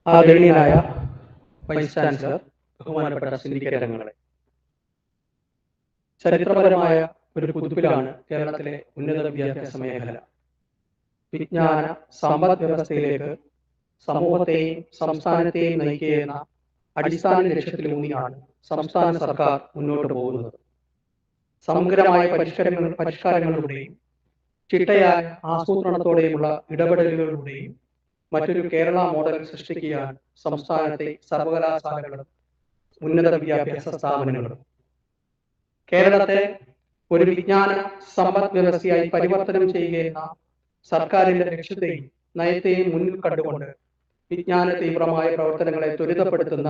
ആദരണീയനായ vice chancellor, ബഹുമാനപ്പെട്ട syndicate അംഗങ്ങളെ, ചരിത്രപരമായ ഒരു കുതിപ്പിലാണ് കേരളത്തിലെ ഉന്നത വിദ്യാഭ്യാസ മേഖല. വിജ്ഞാന സമ്പദ് വ്യവസ്ഥയിലേക്ക് സമൂഹത്തെയും സംസ്ഥാനത്തെയും നയിക്കുകയെന്ന അടിസ്ഥാന ലക്ഷ്യത്തിലൂന്നിയാണ് സംസ്ഥാന സർക്കാർ മുന്നോട്ട് പോകുന്നത്. സമഗ്രമായ പരിഷ്കാരങ്ങളിലൂടെയും ചിട്ടയായ ആസൂത്രണത്തോടെയുമുള്ള ഇടപെടലുകളിലൂടെയും മറ്റൊരു കേരള മോഡൽ സൃഷ്ടിക്കുകയാണ് സംസ്ഥാനത്തെ സർവകലാശാലകളും ഉന്നത വിദ്യാഭ്യാസ സ്ഥാപനങ്ങളും. കേരളത്തെ ഒരു വിജ്ഞാന സമ്പദ് വ്യവസ്ഥയായി പരിവർത്തനം ചെയ്യുകയെന്ന സർക്കാരിന്റെ ലക്ഷ്യത്തെയും നയത്തെയും മുന്നിൽ കണ്ടുകൊണ്ട് വിജ്ഞാന തീവ്രമായ പ്രവർത്തനങ്ങളെ ത്വരിതപ്പെടുത്തുന്ന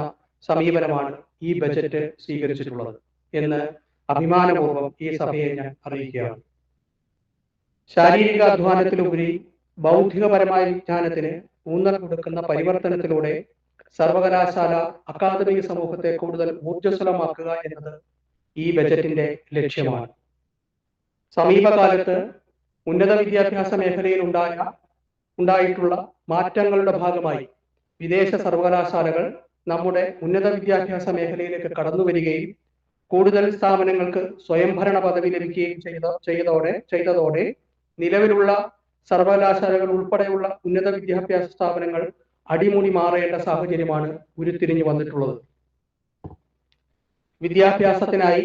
സമീപനമാണ് ഈ ബജറ്റ് സ്വീകരിച്ചിട്ടുള്ളത് എന്ന് അഭിമാനപൂർവ്വം ഈ സഭയെ ഞാൻ അറിയിക്കുകയാണ്. ശാരീരിക അധ്വാനത്തിലുപരി ബൗദ്ധികപരമായ വിജ്ഞാനത്തിന് ഊന്നൽ കൊടുക്കുന്ന പരിവർത്തനത്തിലൂടെ സർവകലാശാല അക്കാദമിക സമൂഹത്തെ കൂടുതൽ ഊർജ്ജസ്വലമാക്കുക എന്നത് ഈ ബജറ്റിന്റെ ലക്ഷ്യമാണ്. സമീപകാലത്ത് ഉന്നത വിദ്യാഭ്യാസ മേഖലയിൽ ഉണ്ടായിട്ടുള്ള മാറ്റങ്ങളുടെ ഭാഗമായി വിദേശ സർവകലാശാലകൾ നമ്മുടെ ഉന്നത വിദ്യാഭ്യാസ മേഖലയിലേക്ക് കടന്നു വരികയും കൂടുതൽ സ്ഥാപനങ്ങൾക്ക് സ്വയംഭരണ പദവി ലഭിക്കുകയും ചെയ്തതോടെ നിലവിലുള്ള സർവകലാശാലകൾ ഉൾപ്പെടെയുള്ള ഉന്നത വിദ്യാഭ്യാസ സ്ഥാപനങ്ങൾ അടിമുടി മാറേണ്ട സാഹചര്യമാണ് ഉരുത്തിരിഞ്ഞു വന്നിട്ടുള്ളത്. വിദ്യാഭ്യാസത്തിനായി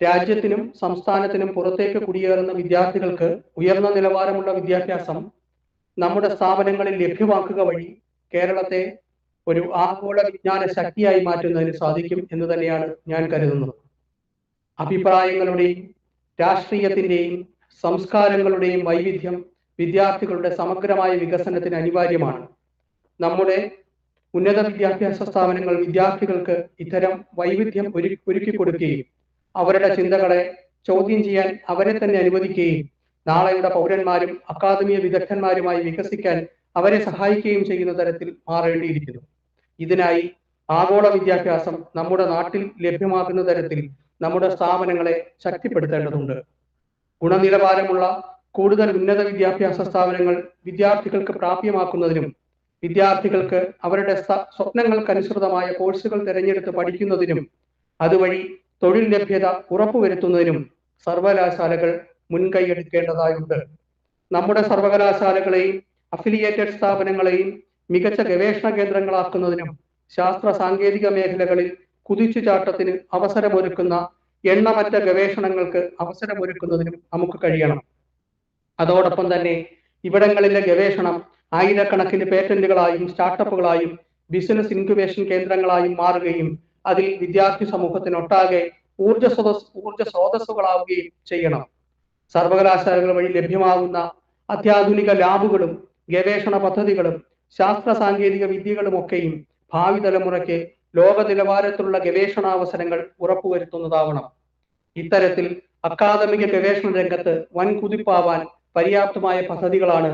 രാജ്യത്തിനും സംസ്ഥാനത്തിനും പുറത്തേക്ക് കുടിയേറുന്ന വിദ്യാർത്ഥികൾക്ക് ഉയർന്ന നിലവാരമുള്ള വിദ്യാഭ്യാസം നമ്മുടെ സ്ഥാപനങ്ങളിൽ ലഭ്യമാക്കുക വഴി കേരളത്തെ ഒരു ആഗോള വിജ്ഞാന ശക്തിയായി മാറ്റുന്നതിന് സാധിക്കും എന്ന് തന്നെയാണ് ഞാൻ കരുതുന്നത്. അഭിപ്രായങ്ങളുടെയും രാഷ്ട്രീയത്തിന്റെയും സംസ്കാരങ്ങളുടെയും വൈവിധ്യം വിദ്യാർത്ഥികളുടെ സമഗ്രമായ വികസനത്തിന് അനിവാര്യമാണ്. നമ്മുടെ ഉന്നത വിദ്യാഭ്യാസ സ്ഥാപനങ്ങൾ വിദ്യാർത്ഥികൾക്ക് ഇത്തരം വൈവിധ്യം ഒരുക്കി കൊടുക്കുകയും അവരുടെ ചിന്തകളെ ചോദ്യം ചെയ്യാൻ അവരെ തന്നെ അനുവദിക്കുകയും നാളെയുടെ പൗരന്മാരും അക്കാദമിക വിദഗ്ധന്മാരുമായി വികസിക്കാൻ അവരെ സഹായിക്കുകയും ചെയ്യുന്ന തരത്തിൽ മാറേണ്ടിയിരിക്കുന്നു. ഇതിനായി ആഗോള വിദ്യാഭ്യാസം നമ്മുടെ നാട്ടിൽ ലഭ്യമാക്കുന്ന തരത്തിൽ നമ്മുടെ സ്ഥാപനങ്ങളെ ശക്തിപ്പെടുത്തേണ്ടതുണ്ട്. ഗുണനിലവാരമുള്ള കൂടുതൽ ഉന്നത വിദ്യാഭ്യാസ സ്ഥാപനങ്ങൾ വിദ്യാർത്ഥികൾക്ക് പ്രാപ്യമാക്കുന്നതിനും വിദ്യാർത്ഥികൾക്ക് അവരുടെ സ്വപ്നങ്ങൾക്കനുസൃതമായ കോഴ്സുകൾ തിരഞ്ഞെടുത്ത് പഠിക്കുന്നതിനും അതുവഴി തൊഴിൽ ലഭ്യത ഉറപ്പുവരുത്തുന്നതിനും സർവകലാശാലകൾ മുൻകൈയെടുക്കേണ്ടതായുണ്ട്. നമ്മുടെ സർവകലാശാലകളെയും അഫിലിയേറ്റഡ് സ്ഥാപനങ്ങളെയും മികച്ച ഗവേഷണ കേന്ദ്രങ്ങളാക്കുന്നതിനും ശാസ്ത്ര സാങ്കേതിക മേഖലകളിൽ കുതിച്ചുചാട്ടത്തിന് അവസരമൊരുക്കുന്ന എണ്ണമറ്റ ഗവേഷണങ്ങൾക്ക് അവസരമൊരുക്കുന്നതിനും നമുക്ക് കഴിയണം. അതോടൊപ്പം തന്നെ ഇവിടങ്ങളിലെ ഗവേഷണം ആയിരക്കണക്കിന് പേറ്റന്റുകളായും സ്റ്റാർട്ടപ്പുകളായും ബിസിനസ് ഇൻക്യുബേഷൻ കേന്ദ്രങ്ങളായും മാറുകയും അതിൽ വിദ്യാർത്ഥി സമൂഹത്തിനൊട്ടാകെ ഊർജ സ്രോതസ്സുകളാവുകയും ചെയ്യണം. സർവകലാശാലകൾ വഴി ലഭ്യമാകുന്ന അത്യാധുനിക ലാബുകളും ഗവേഷണ പദ്ധതികളും ശാസ്ത്ര സാങ്കേതിക വിദ്യകളുമൊക്കെയും ഭാവി തലമുറയ്ക്ക് ലോക നിലവാരത്തിലുള്ള ഗവേഷണാവസരങ്ങൾ ഉറപ്പുവരുത്തുന്നതാവണം. ഇത്തരത്തിൽ അക്കാദമിക ഗവേഷണ രംഗത്ത് വൻ കുതിപ്പാവാൻ പര്യാപ്തമായ പദ്ധതികളാണ്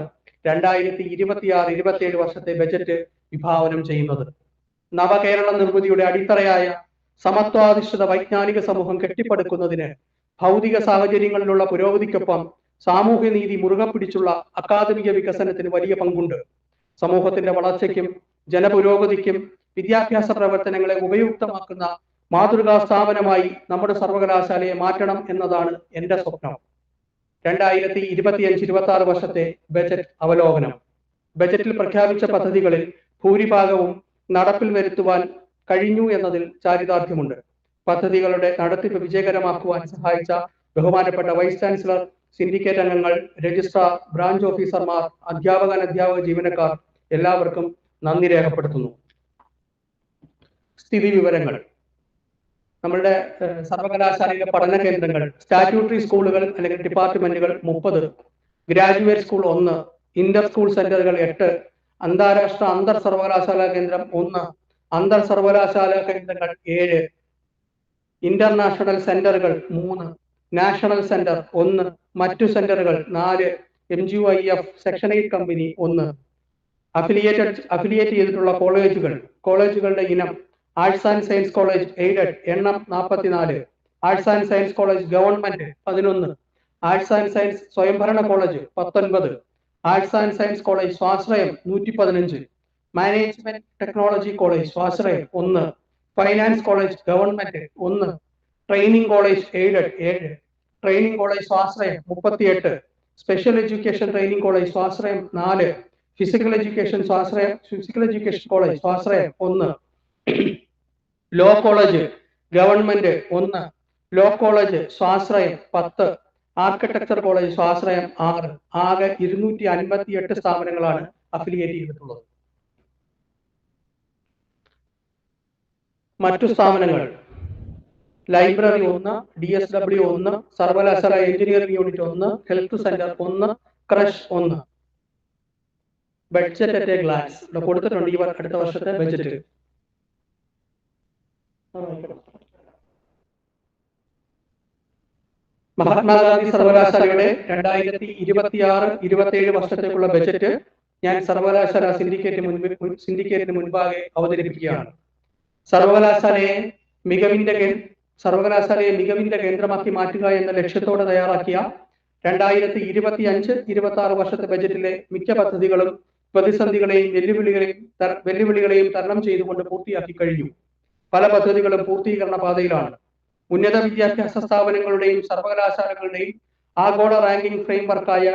2026-27 വർഷത്തെ ബജറ്റ് വിഭാവനം ചെയ്യുന്നത്. നവകേരള നിർമ്മിതിയുടെ അടിത്തറയായ സമത്വാധിഷ്ഠിത വൈജ്ഞാനിക സമൂഹം കെട്ടിപ്പടുക്കുന്നതിന് ഭൗതിക സാഹചര്യങ്ങളിലുള്ള പുരോഗതിക്കൊപ്പം സാമൂഹ്യനീതി മുറുകെ പിടിച്ചുള്ള അക്കാദമിക വികസനത്തിന് വലിയ പങ്കുണ്ട്. സമൂഹത്തിന്റെ വളർച്ചയ്ക്കും ജനപുരോഗതിക്കും വിദ്യാഭ്യാസ പ്രവർത്തനങ്ങളെ ഉപയുക്തമാക്കുന്ന മാതൃകാ സ്ഥാപനമായി നമ്മുടെ സർവകലാശാലയെ മാറ്റണം എന്നതാണ് എന്റെ സ്വപ്നം. 2025-26 വർഷത്തെ ബജറ്റ് അവലോകനം. ബജറ്റിൽ പ്രഖ്യാപിച്ച പദ്ധതികളിൽ ഭൂരിഭാഗവും നടപ്പിൽ വരുത്തുവാൻ കഴിഞ്ഞു എന്നതിൽ ചാരിതാർത്ഥ്യമുണ്ട്. പദ്ധതികളുടെ നടത്തിപ്പ് വിജയകരമാക്കുവാൻ സഹായിച്ച ബഹുമാനപ്പെട്ട വൈസ് ചാൻസലർ, സിൻഡിക്കേറ്റ് അംഗങ്ങൾ, രജിസ്ട്രാർ, ബ്രാഞ്ച് ഓഫീസർമാർ, അധ്യാപക ജീവനക്കാർ എല്ലാവർക്കും നന്ദി രേഖപ്പെടുത്തുന്നു. സ്ഥിതി വിവരങ്ങൾ. നമ്മളുടെ സർവകലാശാലയിലെ പഠന കേന്ദ്രങ്ങൾ, സ്റ്റാറ്റ്യൂട്ടറി സ്കൂളുകൾ അല്ലെങ്കിൽ ഡിപ്പാർട്ട്മെന്റുകൾ 30, ഗ്രാജുവേറ്റ് സ്കൂൾ 1, ഇന്റർ സ്കൂൾ സെന്ററുകൾ 8, അന്താരാഷ്ട്ര അന്തർ സർവകലാശാല കേന്ദ്രം 1, അന്തർ സർവകലാശാല കേന്ദ്രങ്ങൾ 7, ഇന്റർനാഷണൽ സെന്ററുകൾ 3, നാഷണൽ സെന്റർ 1, മറ്റു സെന്ററുകൾ 4, MGIF സെക്ഷൻ 8 കമ്പനി 1, അഫിലിയേറ്റ് ചെയ്തിട്ടുള്ള കോളേജുകളുടെ ഇനം arts and science college aided എണ്ണം 44, arts and science college government 11, arts and science സ്വയംഭരണ college 19, arts and science college സ്വാശ്രയം 115, മാനേജ്മെന്റ് ടെക്നോളജി കോളേജ് സ്വാശ്രയം 1, finance college government 1, training college aided 7, training college സ്വാശ്രയം 38, special education training college സ്വാശ്രയം 4, physical education college സ്വാശ്രയം 1, law college government 1, law college സ്വാശ്രയം 10, architecture college സ്വാശ്രയം 6. ആകെ 258 സ്ഥാപനങ്ങളാണ് അഫിലിയേറ്റ് ചെയ്തിട്ടുള്ളത്. മറ്റു സ്ഥാപനങ്ങൾ ലൈബ്രറി 1, DSW 1, സർവകലാശാല engineering unit 1, health centre 1, crèche 1. Budget at a glance കൊടുത്തിട്ടുണ്ട് ഈ അടുത്ത വർഷത്തെ ബഡ്ജറ്റ്. മഹാത്മാഗാന്ധി സർവകലാശാലയുടെ 2026-27 വർഷത്തേക്കുള്ള ബജറ്റ് ഞാൻ സർവകലാശാല സിൻഡിക്കേറ്റിന് മുൻപാകെ അവതരിപ്പിക്കുകയാണ്. സർവകലാശാലയെ മികവിന്റെ കേന്ദ്രമാക്കി മാറ്റുക എന്ന ലക്ഷ്യത്തോടെ തയ്യാറാക്കിയ 2025-26 വർഷത്തെ ബജറ്റിലെ മിക്ക പദ്ധതികളും പ്രതിസന്ധികളെയും വെല്ലുവിളികളെയും തരണം ചെയ്തുകൊണ്ട് പൂർത്തിയാക്കി കഴിഞ്ഞു. പല പദ്ധതികളും പൂർത്തീകരണ പാതയിലാണ്. ഉന്നത വിദ്യാഭ്യാസ സ്ഥാപനങ്ങളുടെയും സർവകലാശാലകളുടെയും ആഗോള റാങ്കിംഗ് ഫ്രെയിംവർക്കായ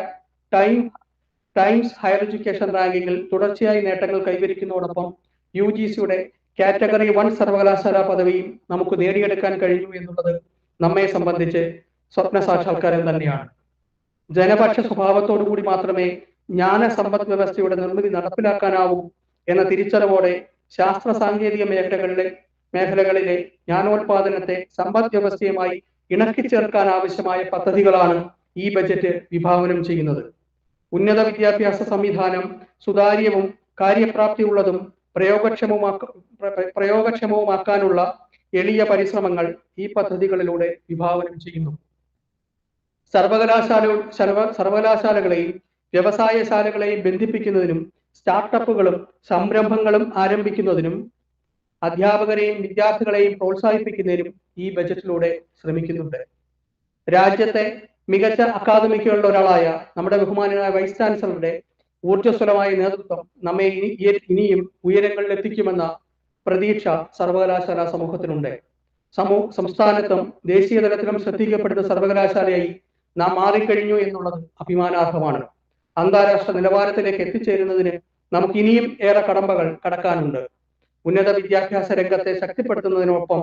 ടൈംസ് ഹയർ എഡ്യൂക്കേഷൻ റാങ്കിങ്ങിൽ തുടർച്ചയായി നേട്ടങ്ങൾ കൈവരിക്കുന്നതോടൊപ്പം UGCയുടെ കാറ്റഗറി 1 സർവകലാശാല പദവിയും നമുക്ക് നേടിയെടുക്കാൻ കഴിഞ്ഞു എന്നുള്ളത് നമ്മെ സംബന്ധിച്ച് സ്വപ്ന സാക്ഷാത്കാരം തന്നെയാണ്. ജനപക്ഷ സ്വഭാവത്തോടു കൂടി മാത്രമേ ജ്ഞാന സമ്പദ് വ്യവസ്ഥയുടെ നിർമ്മിതി നടപ്പിലാക്കാനാവൂ എന്ന തിരിച്ചറിവോടെ ശാസ്ത്ര സാങ്കേതിക മേഖലകളിലെ ജ്ഞാനോത്പാദനത്തെ സമ്പദ് വ്യവസ്ഥയുമായി ഇണക്കിച്ചേർക്കാൻ ആവശ്യമായ പദ്ധതികളാണ് ഈ ബജറ്റ് വിഭാവനം ചെയ്യുന്നത്. ഉന്നത വിദ്യാഭ്യാസ സംവിധാനം സുതാര്യവും കാര്യപ്രാപ്തിയുള്ളതും പ്രയോഗക്ഷമവുമാക്കാനുള്ള എളിയ പരിശ്രമങ്ങൾ ഈ പദ്ധതികളിലൂടെ വിഭാവനം ചെയ്യുന്നു. സർവകലാശാലകളെയും വ്യവസായശാലകളെയും ബന്ധിപ്പിക്കുന്നതിനും സ്റ്റാർട്ടപ്പുകളും സംരംഭങ്ങളും ആരംഭിക്കുന്നതിനും അധ്യാപകരെയും വിദ്യാർത്ഥികളെയും പ്രോത്സാഹിപ്പിക്കുന്നതിനും ഈ ബജറ്റിലൂടെ ശ്രമിക്കുന്നുണ്ട്. രാജ്യത്തെ മികച്ച അക്കാദമിക്കുകളിൽ ഒരാളായ നമ്മുടെ ബഹുമാനായ വൈസ് ചാൻസലറുടെ ഊർജ്ജസ്വലമായ നേതൃത്വം നമ്മെ ഇനിയും ഉയരങ്ങളിൽ എത്തിക്കുമെന്ന പ്രതീക്ഷ സർവകലാശാല സമൂഹത്തിനുണ്ട്. സംസ്ഥാനത്തും ദേശീയ തലത്തിലും ശ്രദ്ധിക്കപ്പെടുന്ന സർവകലാശാലയായി നാം മാറിക്കഴിഞ്ഞു എന്നുള്ളത് അഭിമാനാർഹമാണ്. അന്താരാഷ്ട്ര നിലവാരത്തിലേക്ക് എത്തിച്ചേരുന്നതിന് നമുക്ക് ഇനിയും ഏറെ കടമ്പകൾ കടക്കാനുണ്ട്. ഉന്നത വിദ്യാഭ്യാസ രംഗത്തെ ശക്തിപ്പെടുത്തുന്നതിനൊപ്പം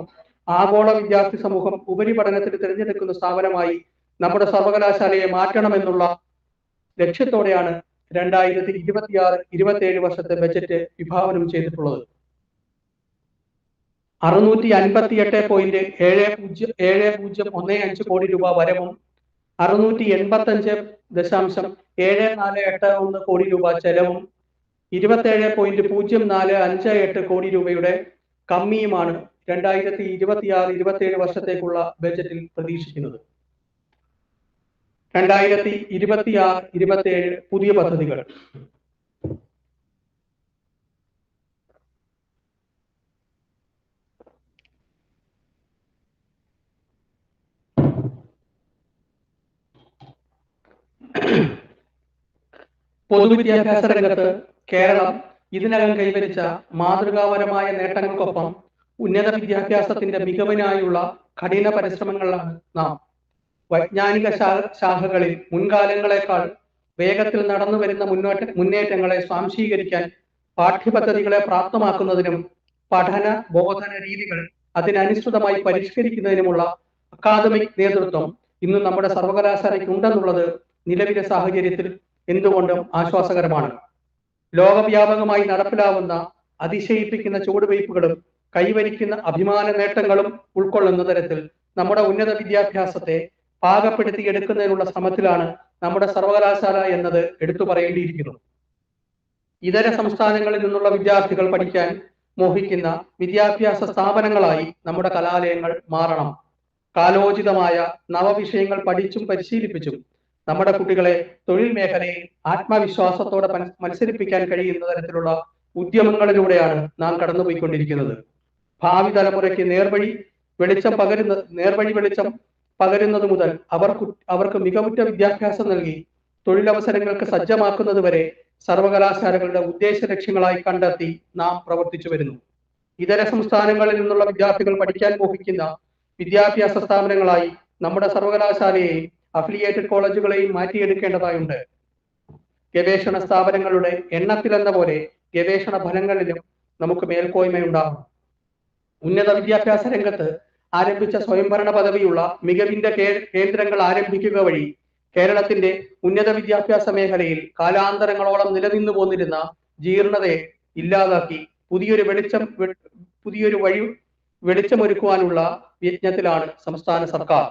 ആഗോള വിദ്യാർത്ഥി സമൂഹം ഉപരിപഠനത്തിന് തിരഞ്ഞെടുക്കുന്ന സ്ഥാപനമായി നമ്മുടെ സർവകലാശാലയെ മാറ്റണമെന്നുള്ള ലക്ഷ്യത്തോടെയാണ് 2026-27 വർഷത്തെ ബജറ്റ് വിഭാവനം ചെയ്തിട്ടുള്ളത്. 658.7015 കോടി രൂപ വരവും 685.7481 കോടി രൂപ ചെലവും 27.0458 കോടി രൂപയുടെ കമ്മിയുമാണ് 2026-27 വർഷത്തേക്കുള്ള ബജറ്റിൽ പ്രതീക്ഷിക്കുന്നത്. 2026-27 പുതിയ പദ്ധതികൾ. പൊതുവിദ്യാഭ്യാസ രംഗത്ത് കേരളം ഇതിനകം കൈവരിച്ച മാതൃകാപരമായ നേട്ടങ്ങൾക്കൊപ്പം ഉന്നത വിദ്യാഭ്യാസത്തിന്റെ മികവിനായുള്ള കഠിന പരിശ്രമങ്ങളിലാണ് നാം. വൈജ്ഞാനിക ശാഖകളിൽ മുൻകാലങ്ങളെക്കാൾ വേഗത്തിൽ നടന്നു വരുന്ന മുന്നേറ്റങ്ങളെ സ്വാംശീകരിക്കാൻ പാഠ്യപദ്ധതികളെ പ്രാപ്തമാക്കുന്നതിനും പഠന ബോധന രീതികൾ അതിനനുസൃതമായി പരിഷ്കരിക്കുന്നതിനുമുള്ള അക്കാദമിക് നേതൃത്വം ഇന്ന് നമ്മുടെ സർവകലാശാലയ്ക്ക് ഉണ്ടെന്നുള്ളത് നിലവിലെ സാഹചര്യത്തിൽ എന്തുകൊണ്ടും ആശ്വാസകരമാണ്. ലോകവ്യാപകമായി നടപ്പിലാവുന്ന അതിശയിപ്പിക്കുന്ന ചുവടുവയ്പ്പുകളും കൈവരിക്കുന്ന അഭിമാന നേട്ടങ്ങളും ഉൾക്കൊള്ളുന്ന തരത്തിൽ നമ്മുടെ ഉന്നത വിദ്യാഭ്യാസത്തെ പാകപ്പെടുത്തിയെടുക്കുന്നതിനുള്ള ശ്രമത്തിലാണ് നമ്മുടെ സർവകലാശാല എന്നത് എടുത്തു പറയേണ്ടിയിരിക്കുന്നു. ഇതര സംസ്ഥാനങ്ങളിൽ നിന്നുള്ള വിദ്യാർത്ഥികൾ പഠിക്കാൻ മോഹിക്കുന്ന വിദ്യാഭ്യാസ സ്ഥാപനങ്ങളായി നമ്മുടെ കലാലയങ്ങൾ മാറണം. കാലോചിതമായ നവവിഷയങ്ങൾ പഠിച്ചും പരിശീലിപ്പിച്ചും നമ്മുടെ കുട്ടികളെ തൊഴിൽ മേഖലയിൽ ആത്മവിശ്വാസത്തോടെ മത്സരിപ്പിക്കാൻ കഴിയുന്ന തരത്തിലുള്ള ഉദ്യമങ്ങളിലൂടെയാണ് നാം കടന്നുപോയിക്കൊണ്ടിരിക്കുന്നത്. ഭാവി തലമുറയ്ക്ക് നേർവഴി വെളിച്ചം പകരുന്നത് മുതൽ അവർക്ക് മികവുറ്റ വിദ്യാഭ്യാസം നൽകി തൊഴിലവസരങ്ങൾക്ക് സജ്ജമാക്കുന്നത് വരെ സർവകലാശാലകളുടെ ഉദ്ദേശ ലക്ഷ്യങ്ങളായി കണ്ടെത്തി നാം പ്രവർത്തിച്ചു വരുന്നു. ഇതര സംസ്ഥാനങ്ങളിൽ നിന്നുള്ള വിദ്യാർത്ഥികൾ പഠിക്കാൻ മോഹിക്കുന്ന വിദ്യാഭ്യാസ സ്ഥാപനങ്ങളായി നമ്മുടെ സർവകലാശാലയെയും അഫിലിയേറ്റഡ് കോളേജുകളെയും മാറ്റിയെടുക്കേണ്ടതായുണ്ട്. ഗവേഷണ സ്ഥാപനങ്ങളുടെ എണ്ണത്തിലെന്ന പോലെ ഗവേഷണ ഫലങ്ങളിലും നമുക്ക് മേൽക്കോയ്മയുണ്ടാകും. ഉന്നത വിദ്യാഭ്യാസ രംഗത്ത് ആരംഭിച്ച സ്വയംഭരണ പദവിയുള്ള മികവിന്റെ കേന്ദ്രങ്ങൾ ആരംഭിക്കുക വഴി കേരളത്തിന്റെ ഉന്നത വിദ്യാഭ്യാസ മേഖലയിൽ കാലാന്തരങ്ങളോളം നിലനിന്നു പോന്നിരുന്ന ജീർണതയെ ഇല്ലാതാക്കി പുതിയൊരു വഴി വെളിച്ചമൊരുക്കുവാനുള്ള യജ്ഞത്തിലാണ് സംസ്ഥാന സർക്കാർ.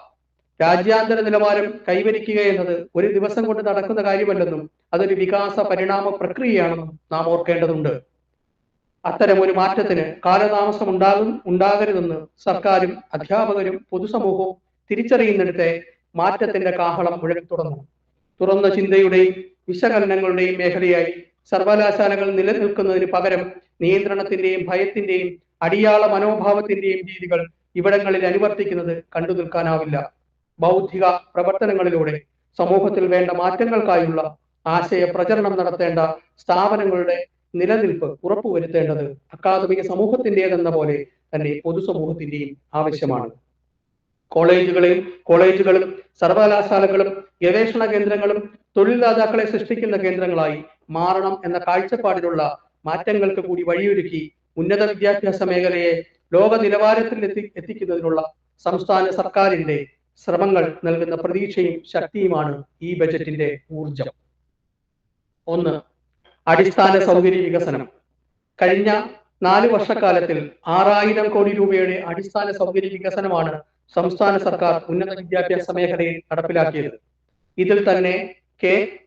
രാജ്യാന്തര നിലവാരം കൈവരിക്കുക എന്നത് ഒരു ദിവസം കൊണ്ട് നടക്കുന്ന കാര്യമല്ലെന്നും അതൊരു വികാസ പരിണാമ പ്രക്രിയയാണെന്നും നാം ഓർക്കേണ്ടതുണ്ട്. അത്തരമൊരു മാറ്റത്തിന് കാലതാമസം ഉണ്ടാകരുതെന്ന് സർക്കാരും അധ്യാപകരും പൊതുസമൂഹവും തിരിച്ചറിയുന്നിടത്തെ മാറ്റത്തിന്റെ കാഹളം മുഴങ്ങി തുടങ്ങും. തുറന്ന ചിന്തയുടെയും വിശകലനങ്ങളുടെയും മേഖലയായി സർവകലാശാലകൾ നിലനിൽക്കുന്നതിന് പകരം നിയന്ത്രണത്തിന്റെയും ഭയത്തിന്റെയും അടിയാള മനോഭാവത്തിന്റെയും രീതികൾ ഇവിടങ്ങളിൽ അനുവർത്തിക്കുന്നത് കണ്ടു നിൽക്കാനാവില്ല. ബൗദ്ധിക പ്രവർത്തനങ്ങളിലൂടെ സമൂഹത്തിൽ വേണ്ട മാറ്റങ്ങൾക്കായുള്ള ആശയ പ്രചരണം നടത്തേണ്ട സ്ഥാപനങ്ങളുടെ നിലനിൽപ്പ് ഉറപ്പുവരുത്തേണ്ടത് അക്കാദമിക സമൂഹത്തിൻ്റെതെന്ന പോലെ തന്നെ പൊതുസമൂഹത്തിന്റെയും ആവശ്യമാണ്. കോളേജുകളും സർവകലാശാലകളും ഗവേഷണ കേന്ദ്രങ്ങളും തൊഴിൽദാതാക്കളെ സൃഷ്ടിക്കുന്ന കേന്ദ്രങ്ങളായി മാറണം എന്ന കാഴ്ചപ്പാടിലുള്ള മാറ്റങ്ങൾക്ക് കൂടി വഴിയൊരുക്കി ഉന്നത വിദ്യാഭ്യാസ മേഖലയെ ലോക നിലവാരത്തിൽ എത്തിക്കുന്നതിനുള്ള സംസ്ഥാന സർക്കാരിന്റെ ശ്രമങ്ങൾ നൽകുന്ന പ്രതീക്ഷയും ശക്തിയുമാണ് ഈ ബജറ്റിന്റെ ഊർജം. 1. അടിസ്ഥാന സൗകര്യ വികസനം. കഴിഞ്ഞ 4 വർഷക്കാലത്തിൽ 6000 കോടി രൂപയുടെ അടിസ്ഥാന സൗകര്യ വികസനമാണ് സംസ്ഥാന സർക്കാർ ഉന്നത വിദ്യാഭ്യാസ മേഖലയിൽ നടപ്പിലാക്കിയത്. ഇതിൽ തന്നെ